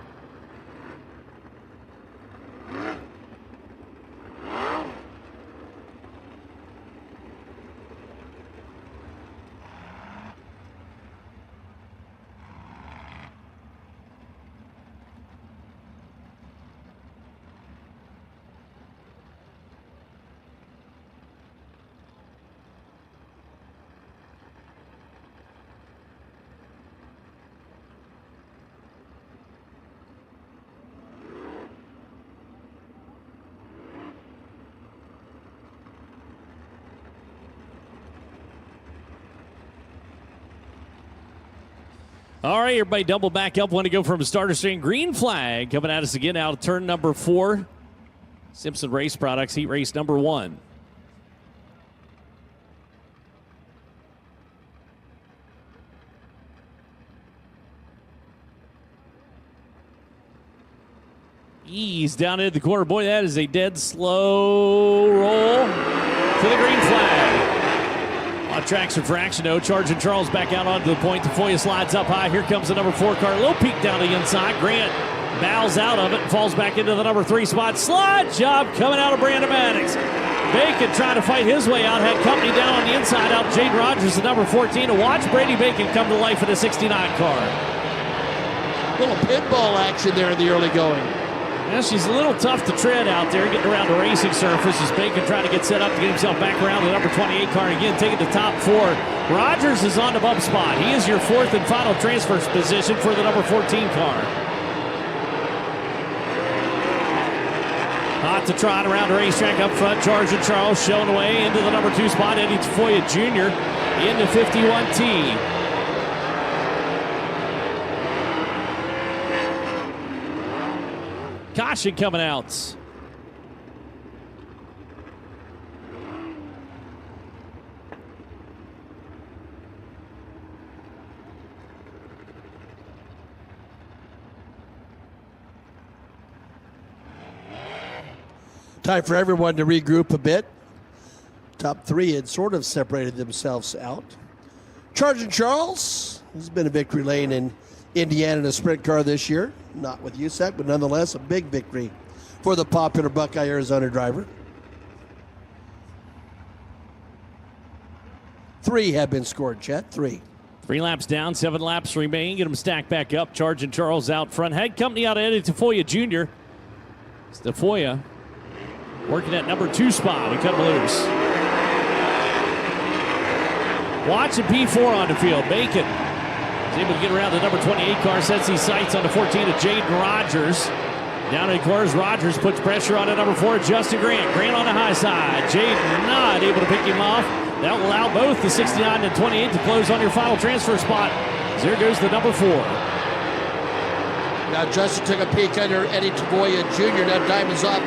All right, everybody double back up. Want to go from starter string. Green flag coming at us again out of turn number 4. Simpson Race Products Heat Race number 1. Ease down into the corner. Boy, that is a dead slow roll to the green flag. On traction for action, though. Chargin' Charles back out onto the point. Tafoya slides up high. Here comes the number 4 car. Low peak down the inside. Grant bows out of it and falls back into the number 3 spot. Slide job coming out of Brandon Maddox. Bacon trying to fight his way out. Had company down on the inside out. Jaden Rogers, the number 14, to watch Brady Bacon come to life in a 69 car. Little pinball action there in the early going. Yeah, she's a little tough to tread out there, getting around the racing surface as Bacon trying to get set up to get himself back around the number 28 car. And again, taking the top 4. Rogers is on the bump spot. He is your 4th and final transfer position for the number 14 car. Hot to trot around the racetrack up front. Charging Charles showing away into the number 2 spot. Eddie Tafoya Jr. in the 51T. Caution coming out. Time for everyone to regroup a bit. Top 3 had sort of separated themselves out. Charging Charles has been a victory lane in Indiana in a sprint car this year. Not with USAC, but nonetheless a big victory for the popular Buckeye Arizona driver. 3 have been scored, Chet. 3. 3 laps down, 7 laps remain. Get them stacked back up. Charging Charles out front. Head company out of Eddie Tafoya Jr. Tafoya working at number 2 spot. We cut him loose. Watching P4 on the field. Bacon is able to get around the number 28 car. Sets these sights on the 14 of Jaden Rogers. Down in the corners, Rogers puts pressure on the number 4, Justin Grant. Grant on the high side. Jaden not able to pick him off. That will allow both the 69 and 28 to close on your final transfer spot. There goes the number 4. Now Justin took a peek under Eddie Tafoya Jr. Now Diamond's up.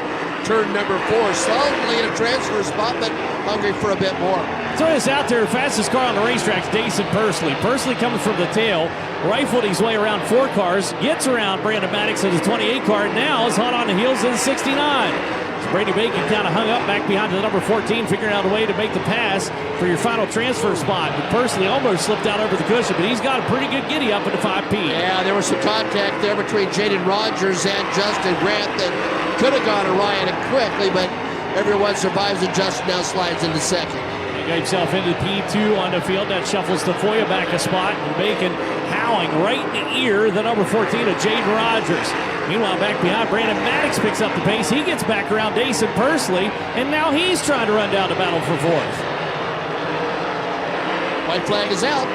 Turn number 4, solidly in a transfer spot, but hungry for a bit more. So it's out there, fastest car on the racetrack, Dason Pursley. Pursley coming from the tail, rifled his way around 4 cars, gets around Brandon Maddox in the 28 car, now is hot on the heels of the 69. So Brady Bacon kind of hung up back behind the number 14, figuring out a way to make the pass for your final transfer spot. But Pursley almost slipped out over the cushion, but he's got a pretty good giddy up in the 5P. Yeah, there was some contact there between Jaden Rogers and Justin Grant that could have gone awry and quickly, but everyone survives, and Justin now slides into 2nd. He got himself into P2 on the field. That shuffles Tafoya back a spot, and Bacon howling right in the ear, the number 14 of Jaden Rogers. Meanwhile, back behind, Brandon Maddox picks up the pace. He gets back around Dason Pursley, and now he's trying to run down the battle for 4th. White flag is out.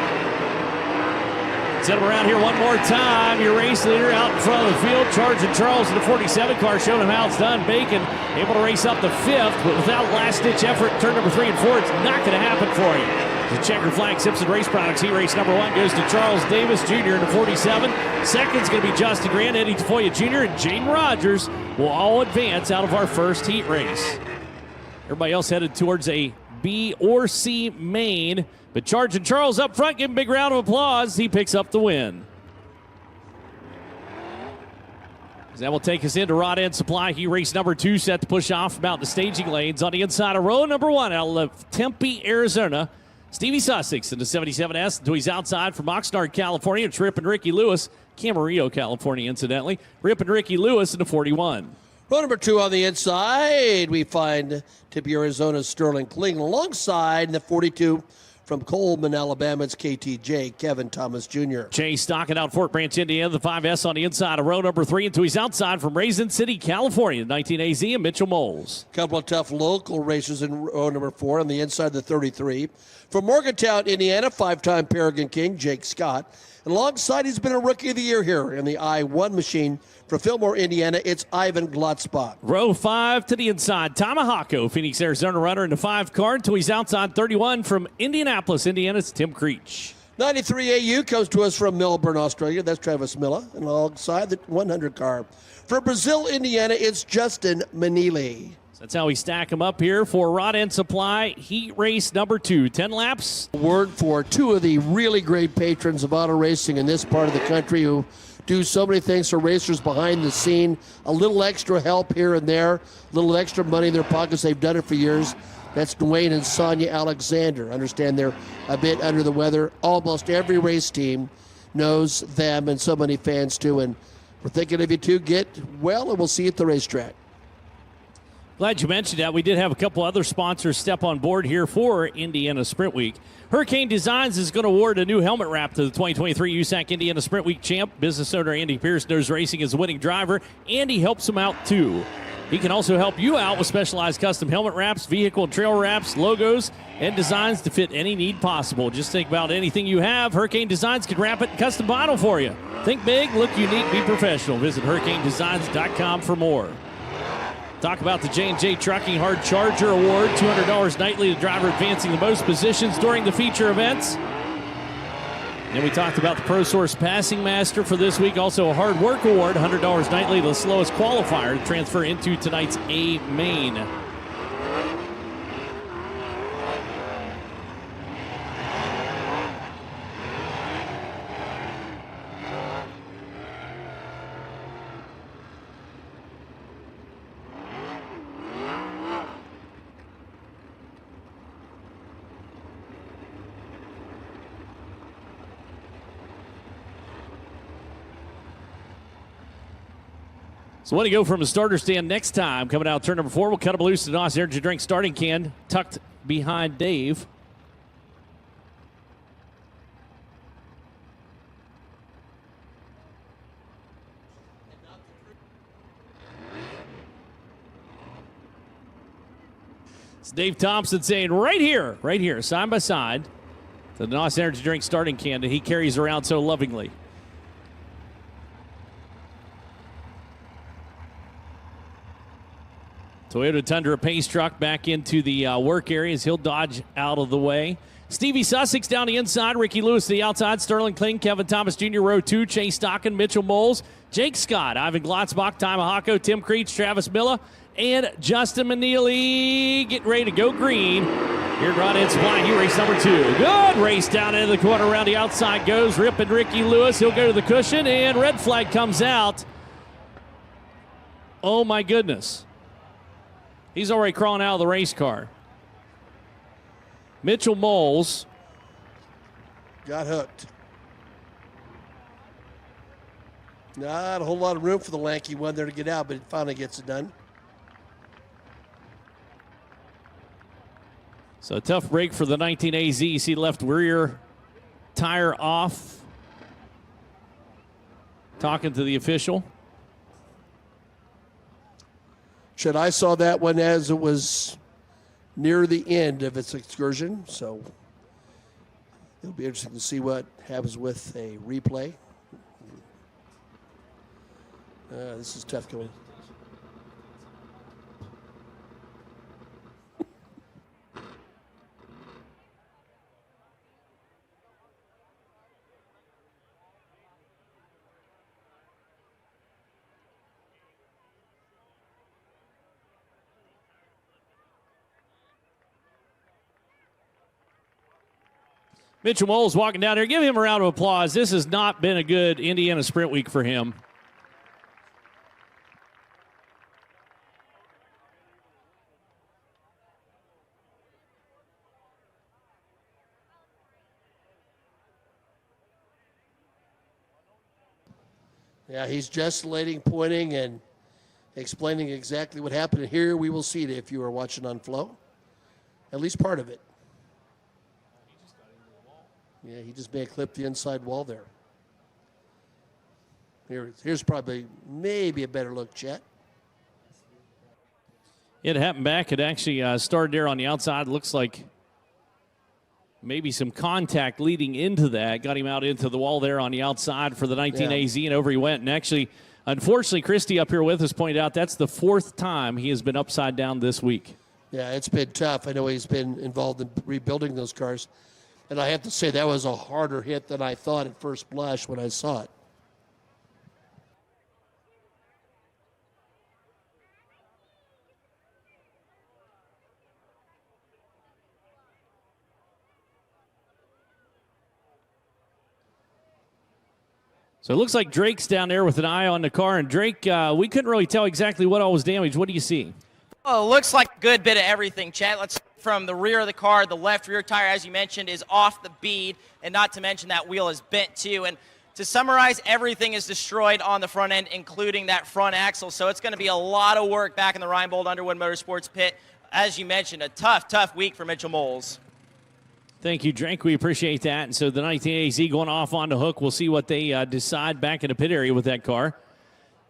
Set him around here one more time. Your race leader out in front of the field, Charging Charles in the 47 car, showing him how it's done. Bacon able to race up to 5th, but without last-ditch effort, turn number 3 and 4, it's not going to happen for him. The checker flag, Simpson Race Products, heat race number 1 goes to Charles Davis Jr. in the 47. Second's going to be Justin Grant, Eddie Tafoya Jr., and Jaden Rogers will all advance out of our first heat race. Everybody else headed towards a B or C main. But Charging Charles up front, give him a big round of applause. He picks up the win. That will take us into Rod End Supply. He race number 2 set to push off about the staging lanes on the inside of row number 1 out of Tempe, Arizona. Stevie Sussex in the 77S until he's outside from Oxnard, California. It's Rip and Ricky Lewis, Camarillo, California, incidentally. Rip and Ricky Lewis in the 41. Row number 2 on the inside, we find Tempe, Arizona's Sterling Kling alongside in the 42. From Coleman, Alabama, it's KTJ, Kevin Thomas Jr. Jay stocking out Fort Branch, Indiana, the 5S on the inside of row number 3 until he's outside from Raisin City, California, 19AZ and Mitchell Moles. Couple of tough local racers in row number 4 on the inside of the 33. From Morgantown, Indiana, 5-time Paragon King, Jake Scott. And alongside, he's been a Rookie of the Year here in the I-1 machine. For Fillmore, Indiana, it's Ivan Glotzbach. Row 5 to the inside. Tomahawko, Phoenix, Arizona runner in the 5 car until he's outside 31 from Indianapolis, Indiana. It's Tim Creech. 93 AU comes to us from Melbourne, Australia. That's Travis Miller. And alongside the 100 car. For Brazil, Indiana, it's Justin Manili. That's how we stack them up here for Rod End Supply Heat Race number 2. 10 laps. A word for 2 of the really great patrons of auto racing in this part of the country who do so many things for racers behind the scene. A little extra help here and there, a little extra money in their pockets. They've done it for years. That's Dwayne and Sonia Alexander. Understand they're a bit under the weather. Almost every race team knows them, and so many fans too. And we're thinking of you two. Get well, and we'll see you at the racetrack. Glad you mentioned that. We did have a couple other sponsors step on board here for Indiana Sprint Week. Hurricane Designs is going to award a new helmet wrap to the 2023 USAC Indiana Sprint Week champ. Business owner Andy Pierce knows racing is a winning driver. Andy helps him out too. He can also help you out with specialized custom helmet wraps, vehicle and trail wraps, logos, and designs to fit any need possible. Just think about anything you have. Hurricane Designs can wrap it in custom vinyl for you. Think big, look unique, be professional. Visit hurricanedesigns.com for more. Talk about the J&J Trucking Hard Charger Award, $200 nightly to driver advancing the most positions during the feature events. Then we talked about the ProSource Passing Master for this week. Also a Hard Work Award, $100 nightly to the slowest qualifier to transfer into tonight's A main. So when you go from a starter stand next time, coming out turn number 4, we'll cut them loose to the NOS Energy Drink starting can, tucked behind Dave. It's Dave Thompson saying right here, side by side, the NOS Energy Drink starting can that he carries around so lovingly. Toyota Tundra pace truck back into the work areas. He'll dodge out of the way. Stevie Sussex down the inside. Ricky Lewis to the outside. Sterling Kling, Kevin Thomas Jr. row 2. Chase Stockin, Mitchell Moles, Jake Scott, Ivan Glotzbach, Ty Mahako, Tim Creech, Travis Miller, and Justin Manili getting ready to go green. Here at Rod End Supply, he race number 2. Good race down into the corner around the outside goes. Ripping Ricky Lewis. He'll go to the cushion, and red flag comes out. Oh, my goodness. He's already crawling out of the race car. Mitchell Moles got hooked. Not a whole lot of room for the lanky one there to get out, but it finally gets it done. So a tough break for the 19 AZ. You see left rear tire off. Talking to the official. Should I saw that one as it was near the end of its excursion, so it'll be interesting to see what happens with a replay. This is tough going. Mitchell Moles walking down there. Give him a round of applause. This has not been a good Indiana Sprint Week for him. Yeah, he's gesticulating, pointing, and explaining exactly what happened. And here we will see it if you are watching on Flow. At least part of it. Yeah, he just may have clipped the inside wall there. Here's probably maybe a better look, Chet. It happened back. It actually started there on the outside. Looks like maybe some contact leading into that. Got him out into the wall there on the outside for the 19 AZ, and over he went. And actually, unfortunately, Christie up here with us pointed out that's the 4th time he has been upside down this week. Yeah, it's been tough. I know he's been involved in rebuilding those cars. And I have to say that was a harder hit than I thought at first blush when I saw it. So it looks like Drake's down there with an eye on the car. And Drake, we couldn't really tell exactly what all was damaged. What do you see? Well, it looks like a good bit of everything, Chad. Let's from the rear of the car, the left rear tire, as you mentioned, is off the bead, and not to mention that wheel is bent too. And To summarize, everything is destroyed on the front end, including that front axle. So it's going to be a lot of work back in the Reinbold Underwood Motorsports pit. As you mentioned, a tough week for Mitchell Moles. Thank you, Drake. We appreciate that. And so the 19AZ going off on the hook. We'll see what they decide back in the pit area with that car.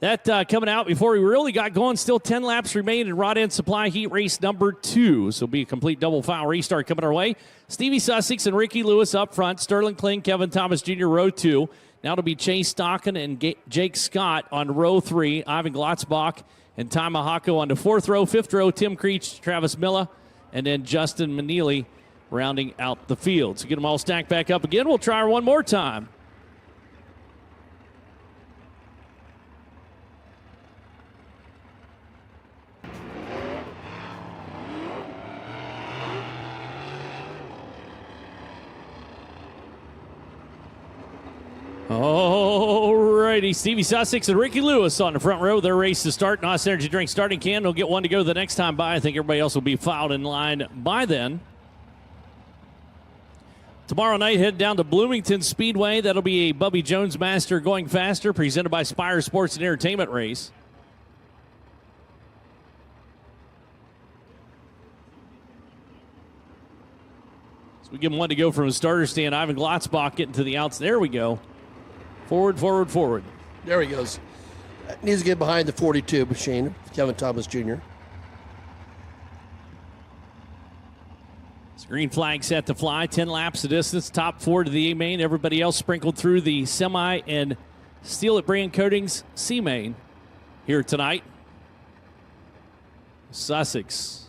That coming out before we really got going. Still 10 laps remain in Rod End Supply Heat Race number 2. So it'll be a complete double file restart coming our way. Stevie Sussex and Ricky Lewis up front. Sterling Kling, Kevin Thomas Jr. row 2. Now it'll be Chase Stockton and Jake Scott on row 3. Ivan Glotzbach and Ty Mahako on the 4th row. 5th row, Tim Creech, Travis Milla, and then Justin Manili rounding out the field. So get them all stacked back up again. We'll try her one more time. Alrighty, Stevie Sussex and Ricky Lewis on the front row. Their race to start. NOS Energy Drink starting can. They'll get one to go the next time by. I think everybody else will be filed in line by then. Tomorrow night, head down to Bloomington Speedway. That'll be a Bubby Jones Master Going Faster presented by Spire Sports and Entertainment race. So we give him one to go from the starter stand. Ivan Glotzbach getting to the outs. There we go. Forward, forward, forward. There he goes. Needs to get behind the 42 machine, Kevin Thomas Jr. Green flag set to fly. 10 laps of distance. Top 4 to the A main. Everybody else sprinkled through the semi and Steel at Brand Coatings C main here tonight. Sussex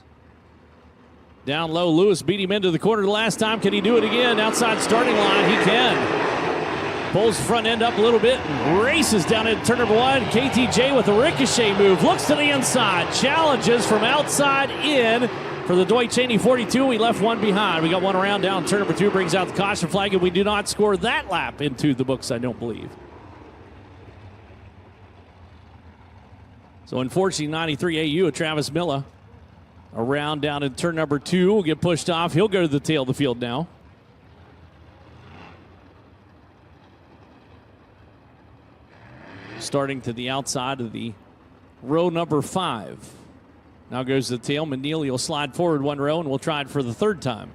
down low. Lewis beat him into the corner the last time. Can he do it again? Outside starting line. He can. Pulls the front end up a little bit and races down into turn number 1. KTJ with a ricochet move. Looks to the inside. Challenges from outside in. For the Dwight Cheney 42, we left one behind. We got one around down. Turn number 2 brings out the caution flag, and we do not score that lap into the books, I don't believe. So unfortunately, 93 AU of Travis Milla around down in turn number 2 will get pushed off. He'll go to the tail of the field now. Starting to the outside of the row number 5. Now goes the tail. Manili will slide forward one row, and we'll try it for the 3rd time.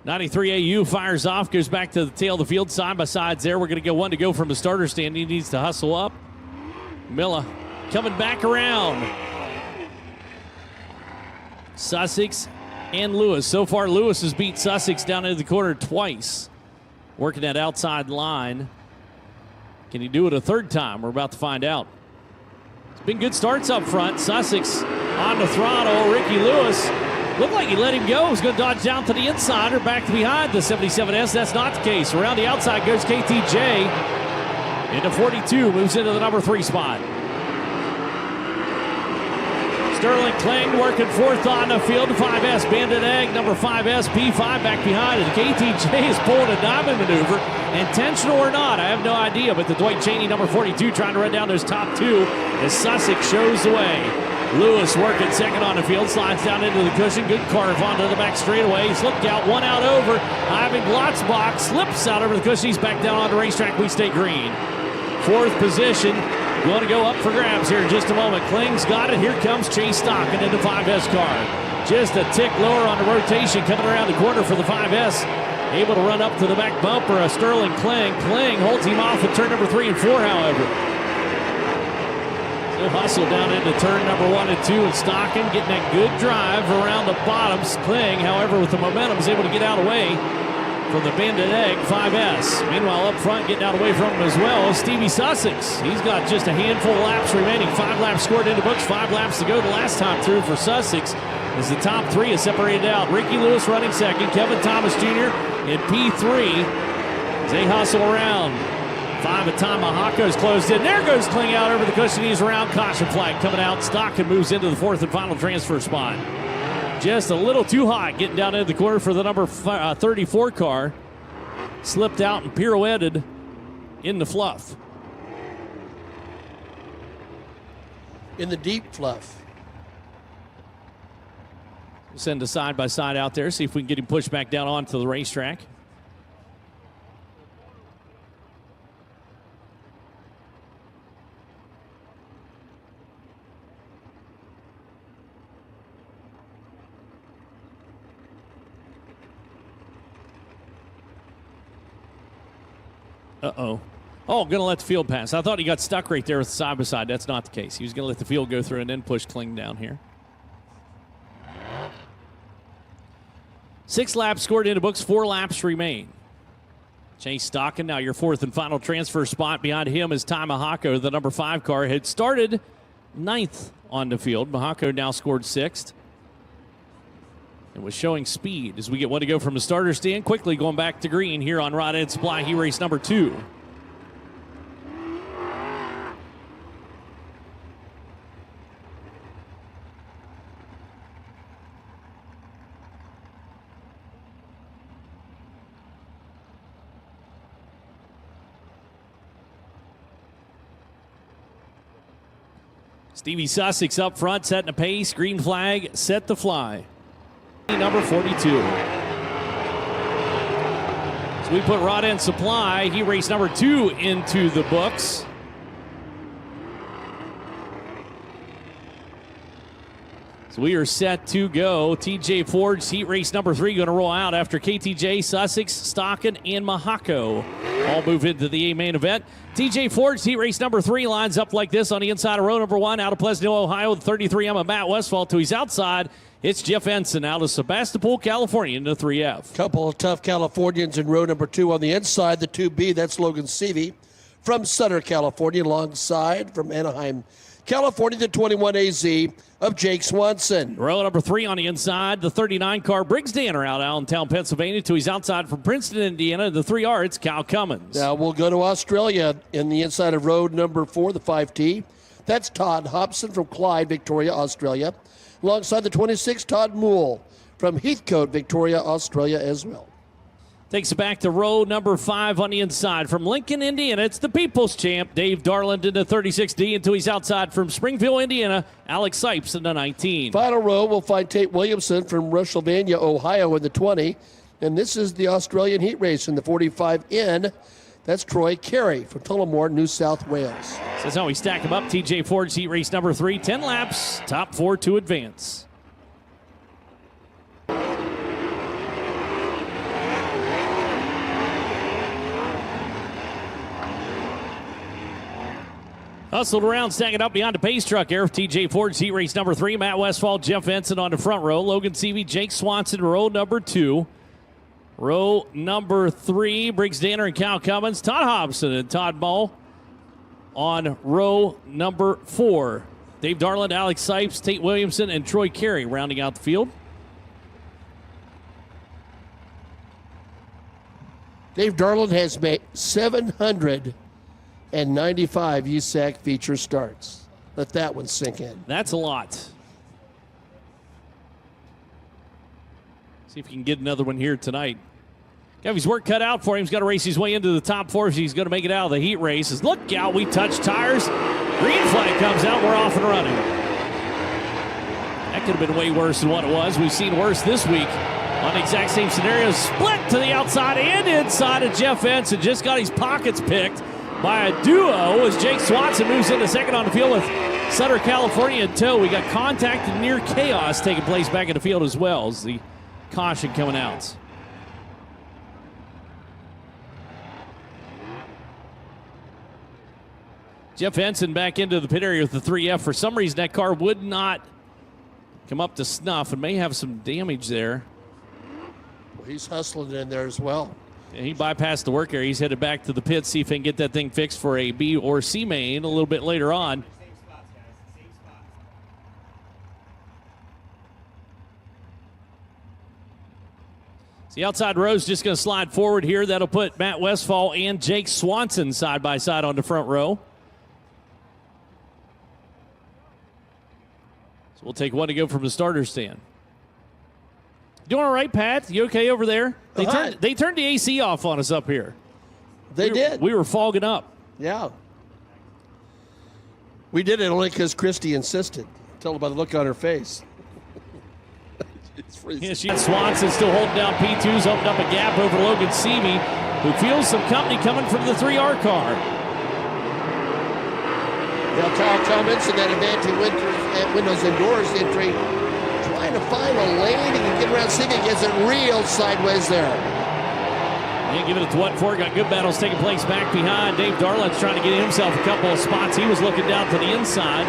.93 AU fires off, goes back to the tail of the field, side by sides there. We're going to get one to go from the starter stand. He needs to hustle up. Milla coming back around. Sussex and Lewis. So far, Lewis has beat Sussex down into the corner twice. Working that outside line. Can he do it a 3rd time? We're about to find out. It's been good starts up front. Sussex on the throttle. Ricky Lewis looked like he let him go. He's going to dodge down to the inside or back to behind the 77S. That's not the case. Around the outside goes KTJ. Into 42, moves into the number 3 spot. Sterling Kling working 4th on the field. 5S Bandit Egg, number 5S P5 back behind. And KTJ is pulling a diamond maneuver. Intentional or not, I have no idea. But the Dwight Cheney, number 42, trying to run down those top 2 as Sussex shows the way. Lewis working 2nd on the field, slides down into the cushion. Good carve onto the back straightaway. He's looked out, one out over. Ivan Glotzbach slips out over the cushion. He's back down on the racetrack. We stay green. 4th position. Going to go up for grabs here in just a moment. Kling's got it. Here comes Chase Stockton into 5S car. Just a tick lower on the rotation coming around the corner for the 5S. Able to run up to the back bumper of Sterling Kling. Kling holds him off at turn number 3 and 4, however. He'll hustle down into turn number 1 and 2, and Stockton getting that good drive around the bottoms. Kling, however, with the momentum, is able to get out of the way from the Bandit Egg 5S. Meanwhile, up front, getting out of the way from him as well, Stevie Sussex. He's got just a handful of laps remaining. 5 laps scored into books, 5 laps to go the last time through for Sussex, as the top 3 is separated out. Ricky Lewis running 2nd, Kevin Thomas Jr. in P3. As they hustle around. 5 at time. Mahako's closed in. There goes Kling out over the cushion. He's around. Caution flag coming out. Stockton moves into the 4th and final transfer spot. Just a little too hot getting down into the corner for the number 34 car. Slipped out and pirouetted in the fluff. In the deep fluff. We'll send a side-by-side out there, see if we can get him pushed back down onto the racetrack. Uh-oh. Oh, going to let the field pass. I thought he got stuck right there with the side-by-side. That's not the case. He was going to let the field go through and then push Kling down here. 6 laps scored into books. 4 laps remain. Chase Stockton, now your 4th and final transfer spot. Behind him is Ty Mahako, the number 5 car. Had started 9th on the field. Mahako now scored 6th. And was showing speed as we get one to go from the starter stand. Quickly going back to green here on Rod End Supply. He raced number 2. Stevie Sussex up front, setting a pace. Green flag, set to fly. Number 42. So we put Rod End Supply. He raced number 2 into the books. So we are set to go. TJ Ford's heat race number 3 going to roll out after KTJ, Sussex, Stockton, and Mahako all move into the main event. TJ Ford's heat race number 3 lines up like this on the inside of row number 1 out of Pleasantville, Ohio. The 33M of Matt Westfall to his outside. It's Jeff Ensign out of Sebastopol, California into 3F. Couple of tough Californians in row number 2 on the inside. The 2B, that's Logan Seavey from Sutter, California, alongside from Anaheim, California, the 21AZ of Jake Swanson. Row number 3 on the inside. The 39 car, Briggs Danner out Allentown, Pennsylvania to his outside from Princeton, Indiana. The 3R, it's Cal Cummins. Now we'll go to Australia in the inside of row number 4, the 5T. That's Todd Hobson from Clyde, Victoria, Australia. Alongside the 26, Todd Moole from Heathcote, Victoria, Australia as well. Takes it back to row number 5 on the inside. From Lincoln, Indiana, it's the People's Champ, Dave Darland into 36D until he's outside from Springfield, Indiana, Alex Sipes into 19. Final row, we'll find Tate Williamson from Russellvania, Ohio in the 20. And this is the Australian heat race in the 45N. That's Troy Carey from Tullamore, New South Wales. That's how we stack them up. TJ Ford's heat race number 3, 10 laps, top 4 to advance. Hustled around, stacking up behind the pace truck here. TJ Ford's heat race number 3. Matt Westfall, Jeff Ensign on the front row. Logan Seavey, Jake Swanson, row number 2. Row number 3, Briggs Danner and Cal Cummins. Todd Hobson and Todd Mull on row number 4. Dave Darland, Alex Sipes, Tate Williamson, and Troy Carey rounding out the field. Dave Darland has made 795 USAC feature starts. Let that one sink in. That's a lot. See if he can get another one here tonight. Got his work cut out for him. He's got to race his way into the top 4 if he's going to make it out of the heat races. Look out, we touch tires. Green flag comes out, we're off and running. That could have been way worse than what it was. We've seen worse this week on the exact same scenario. Split to the outside and inside of Jeff Ensign. Just got his pockets picked by a duo as Jake Swanson moves into second on the field with Sutter, California in tow. We got contact and near chaos taking place back in the field as well as the caution coming out. Jeff Ensign back into the pit area with the 3F. For some reason, that car would not come up to snuff and may have some damage there. Well, he's hustling in there as well. And he bypassed the work area. He's headed back to the pit, see if he can get that thing fixed for a B or C main a little bit later on. So the outside row is just going to slide forward here. That'll put Matt Westfall and Jake Swanson side by side on the front row. So we'll take one to go from the starter stand. Doing all right, Pat? You okay over there? They turned the AC off on us up here. They did. We were fogging up. Yeah. We did it only because Christy insisted. Tell her by the look on her face. It's freezing. Yeah, Swanson still holding down P2's, opened up a gap over Logan Seavey, who feels some company coming from the 3R car. Now Kyle Cummins and that Advantage Windows and Doors entry, trying to find a lane and get around Seavey. Gets it real sideways there. Yeah, give it to what for. Got good battles taking place back behind. Dave Darland's trying to get himself a couple of spots. He was looking down to the inside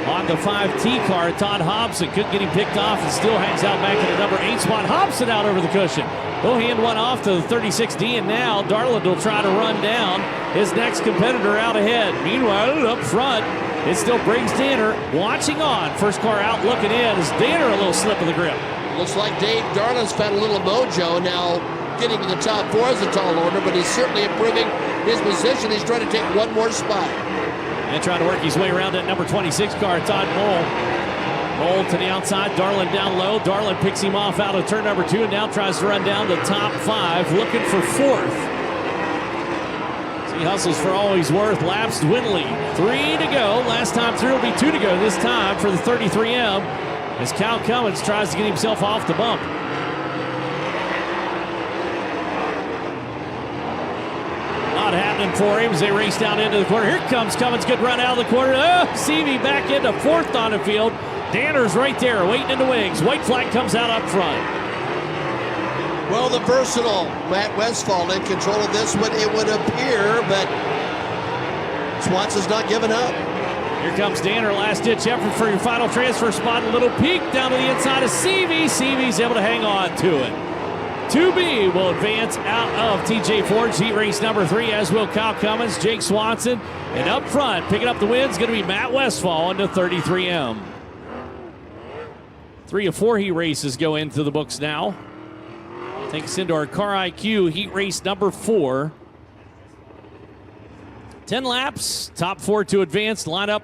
on the 5T car. Todd Hobson couldn't get him picked off and still hangs out back in the number 8 spot. Hobson out over the cushion. He'll hand one off to the 36D, and now Darland will try to run down his next competitor out ahead. Meanwhile, up front, it still brings Danner watching on. First car out looking in as Danner a little slip of the grip. Looks like Dave Darland's found a little mojo now. Getting to the top 4 is a tall order, but he's certainly improving his position. He's trying to take one more spot. And trying to work his way around that number 26 car, Todd Mole. Mole to the outside, Darland down low. Darland picks him off out of turn number 2 and now tries to run down the top 5, looking for 4th. So he hustles for all he's worth. Laps dwindling. 3 to go. Last time through will be 2 to go this time for the 33M as Kyle Cummins tries to get himself off the bump. Not happening for him as they race down into the corner. Here comes Cummins. Good run out of the corner. Oh, Seavey back into 4th on the field. Danner's right there waiting in the wings. White flag comes out up front. Well, the versatile Matt Westfall in control of this one, it would appear, but Swanson's not giving up. Here comes Danner, last-ditch effort for your final transfer spot. A little peek down to the inside of Seavey. Seavey's able to hang on to it. 2B will advance out of TJ Ford's heat race number 3, as will Kyle Cummins, Jake Swanson, and up front, picking up the win is going to be Matt Westfall into 33M. 3 of 4 heat races go into the books now. Takes us into our Car IQ heat race number 4. 10 laps, top 4 to advance. Lineup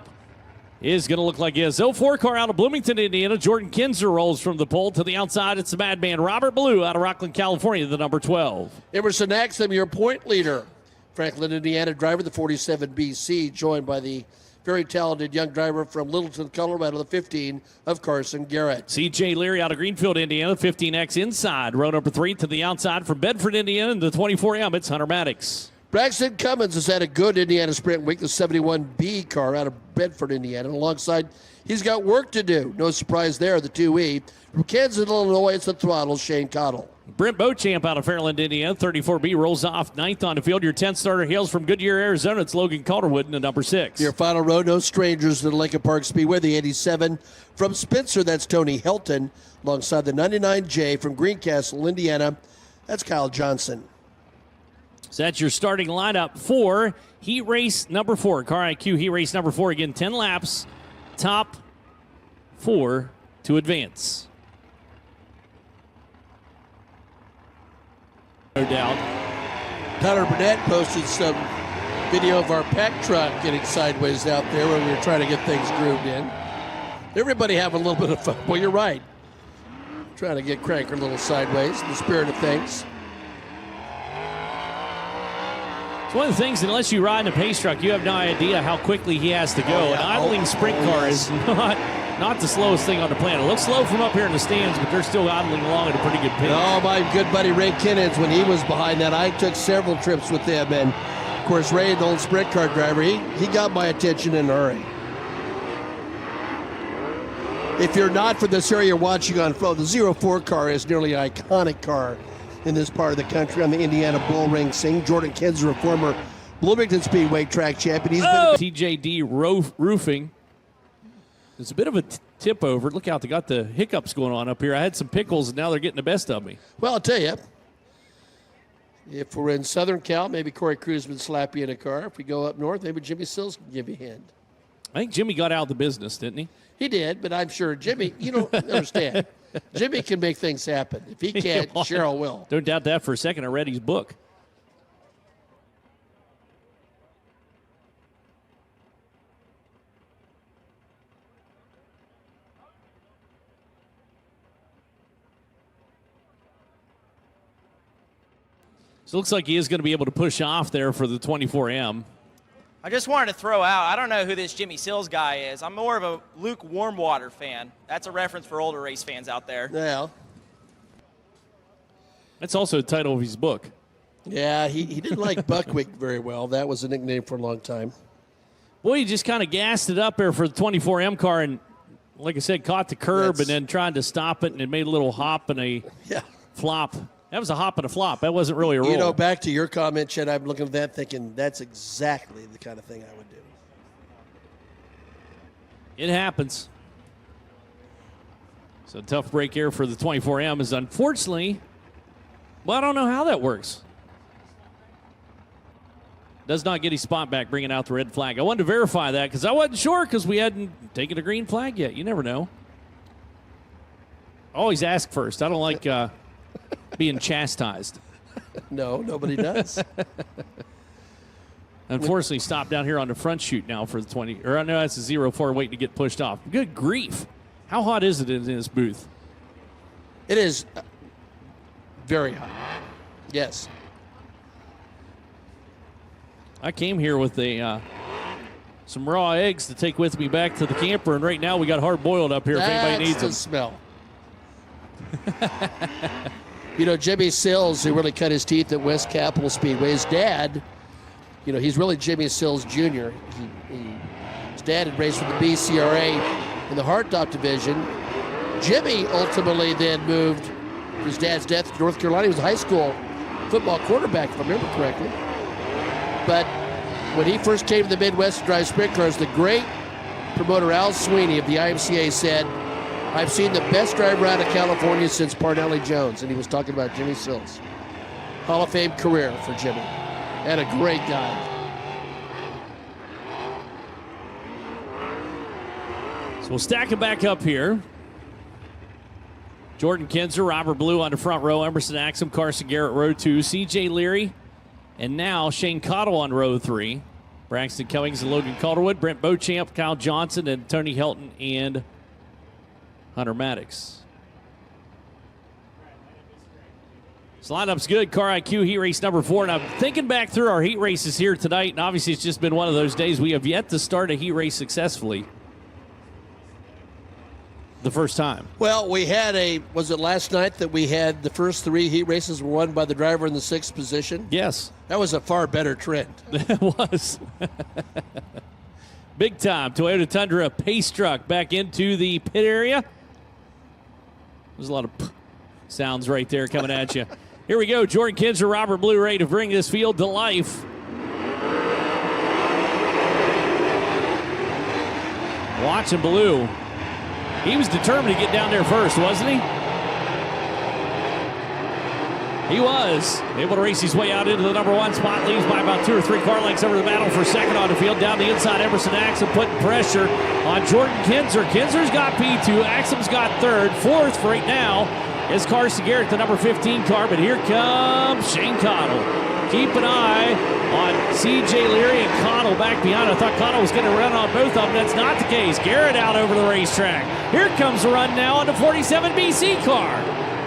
is going to look like this. 04 car out of Bloomington, Indiana. Jordan Kinzer rolls from the pole to the outside. It's the Madman Robert Blue out of Rockland, California, the number 12. Emerson Axum, your point leader. Franklin, Indiana driver, the 47BC, joined by the very talented young driver from Littleton, Colorado, the 15 of Carson Garrett. CJ Leary out of Greenfield, Indiana, 15X inside. Row number 3 to the outside from Bedford, Indiana, and the 24M. It's Hunter Maddox. Braxton Cummins has had a good Indiana Sprint week, the 71B car out of Bedford, Indiana. And alongside, he's got work to do. No surprise there, the 2E. From Kansas, Illinois, it's the throttle, Shane Cottle. Brent Beauchamp out of Fairland, Indiana, 34B, rolls off 9th on the field. Your 10th starter hails from Goodyear, Arizona. It's Logan Calderwood in the number 6. Your final row, no strangers to the Lincoln Park Speedway, the 87 from Spencer, that's Tony Helton. Alongside the 99J from Greencastle, Indiana, that's Kyle Johnson. So that's your starting lineup for heat race number 4. Car IQ heat race number 4. Again, 10 laps, top 4 to advance. No doubt. Tyler Burnett posted some video of our pack truck getting sideways out there when we were trying to get things grooved in. Everybody having a little bit of fun. Well, you're right. Trying to get Cranker a little sideways in the spirit of things. It's one of the things, unless you ride in a pace truck, you have no idea how quickly he has to go. Oh, yeah. An idling sprint car is not the slowest thing on the planet. It looks slow from up here in the stands, but they're still idling along at a pretty good pace. Oh, my good buddy Ray Kinnins, when he was behind that, I took several trips with him. And, of course, Ray, the old sprint car driver, he got my attention in a hurry. If you're not from this area watching on Flow, the 04 car is nearly an iconic car in this part of the country on the Indiana Bull Ring Sing. Jordan Kinzer, a former Bloomington Speedway track champion. He's been TJD Roofing. There's a bit of a tip over. Look out, they got the hiccups going on up here. I had some pickles, and now they're getting the best of me. Well, I'll tell you, if we're in Southern Cal, maybe Corey Cruz would slap you in a car. If we go up north, maybe Jimmy Sills can give you a hand. I think Jimmy got out of the business, didn't he? He did, but I'm sure Jimmy, you don't understand. Jimmy can make things happen. If he can't, Cheryl will. Don't doubt that for a second. I read his book. So it looks like he is going to be able to push off there for the 24M. I just wanted to throw out, I don't know who this Jimmy Sills guy is. I'm more of a Luke Warmwater fan. That's a reference for older race fans out there. Yeah. That's also the title of his book. Yeah, he didn't like Buckwheat very well. That was a nickname for a long time. Boy, he just kind of gassed it up there for the 24M car and, like I said, caught the curb and then tried to stop it, and it made a little hop and a flop. That was a hop and a flop. That wasn't really a roll. You know, back to your comment, Chet, I'm looking at that thinking that's exactly the kind of thing I would do. It happens. So tough break here for the 24M is unfortunately, well, I don't know how that works. Does not get his spot back, bringing out the red flag. I wanted to verify that because I wasn't sure because we hadn't taken a green flag yet. You never know. Always ask first. I don't like being chastised. No, nobody does. Unfortunately, stopped down here on the front chute now for the 20. Or I know that's a 0-4 waiting to get pushed off. Good grief. How hot is it in this booth? It is very hot. Yes. I came here with some raw eggs to take with me back to the camper, and right now we got hard boiled up here if anybody needs them. That's the smell. You know, Jimmy Sills, who really cut his teeth at West Capitol Speedway, his dad, you know, he's really Jimmy Sills Jr. His dad had raced for the BCRA in the hardtop division. Jimmy ultimately then moved, his dad's death, to North Carolina. He was a high school football quarterback, if I remember correctly. But when he first came to the Midwest to drive sprint cars, the great promoter Al Sweeney of the IMCA said, I've seen the best driver out of California since Parnelli Jones, and he was talking about Jimmy Sills. Hall of Fame career for Jimmy, and a great guy. So we'll stack it back up here. Jordan Kinzer, Robert Blue on the front row, Emerson Axum, Carson Garrett, row 2, C.J. Leary, and now Shane Cottle on row 3. Braxton Cummings and Logan Calderwood, Brent Beauchamp, Kyle Johnson, and Tony Helton and Hunter Maddox. This lineup's good. Car IQ heat race number 4. And I'm thinking back through our heat races here tonight, and obviously it's just been one of those days we have yet to start a heat race successfully. The first time. Well, we had was it last night that we had the first 3 heat races were won by the driver in the 6th position? Yes. That was a far better trend. It was. Big time. Toyota Tundra pace truck back into the pit area. There's a lot of sounds right there coming at you. Here we go. Jordan Kinzer, Robert Blue, ready to bring this field to life. Watching Blue. He was determined to get down there first, wasn't he? He was able to race his way out into the number 1 spot. Leaves by about 2 or 3 car lengths over the battle for second on the field. Down the inside, Emerson Axum putting pressure on Jordan Kinzer. Kinzer's got P2. Axum's got 3rd. 4th for right now is Carson Garrett, the number 15 car. But here comes Shane Cottle. Keep an eye on C.J. Leary and Cottle back behind. I thought Cottle was going to run on both of them. That's not the case. Garrett out over the racetrack. Here comes the run now on the 47 BC car.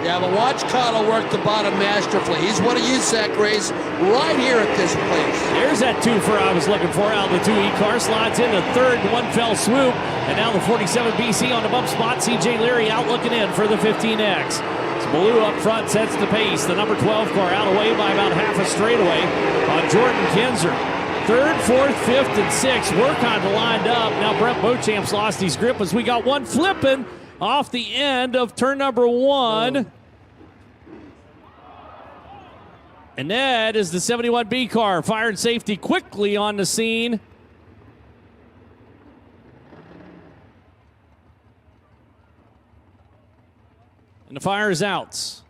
Yeah, but watch Cottle work the bottom masterfully. He's won a USAC race right here at this place. There's that 2-4 I was looking for out of the 2E car. Slides in the 3rd in one fell swoop. And now the 47 BC on the bump spot. C.J. Leary out looking in for the 15X. Blue up front sets the pace. The number 12 car out away by about half a straightaway on Jordan Kinzer. 3rd, 4th, 5th, and 6th. We're kind of lined up. Now Brent Beauchamp's lost his grip as we got one flipping off the end of turn number 1. And that is the 71B car. Fire and safety quickly on the scene. And the fire is out. So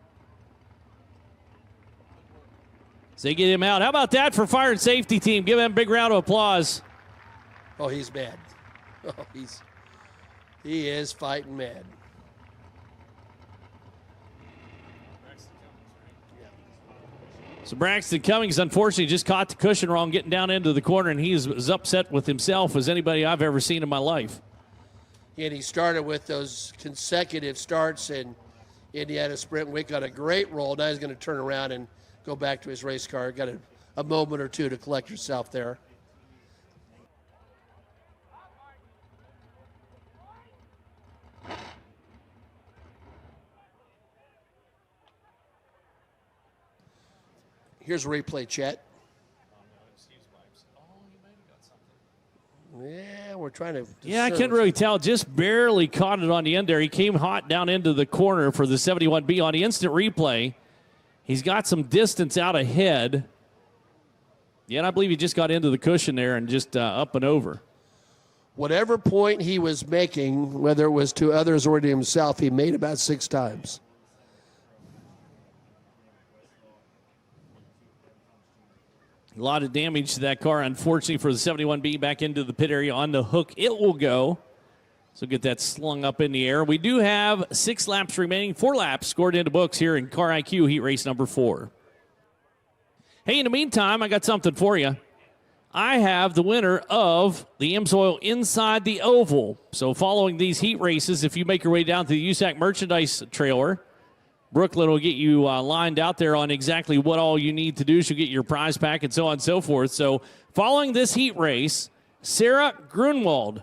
they get him out. How about that for fire and safety team? Give him a big round of applause. Oh, he's mad. Oh, he is fighting mad. So Braxton Cummings, unfortunately, just caught the cushion wrong getting down into the corner, and he's as upset with himself as anybody I've ever seen in my life. And he started with those consecutive starts in Indiana Sprint Week on a great roll. Now he's going to turn around and go back to his race car. Got a moment or two to collect yourself there. Here's a replay, Chet. Yeah, we're trying to. Yeah, I can't really tell. Just barely caught it on the end there. He came hot down into the corner for the 71B on the instant replay. He's got some distance out ahead. Yeah, and I believe he just got into the cushion there and just up and over. Whatever point he was making, whether it was to others or to himself, he made about 6 times. A lot of damage to that car, unfortunately, for the 71B back into the pit area on the hook. It will go. So get that slung up in the air. We do have 6 laps remaining, 4 laps scored into books here in Car IQ Heat Race number 4. Hey, in the meantime, I got something for you. I have the winner of the Amsoil Inside the Oval. So following these heat races, if you make your way down to the USAC merchandise trailer, Brooklyn will get you lined out there on exactly what all you need to do. She'll get your prize pack and so on and so forth. So following this heat race, Sarah Grunwald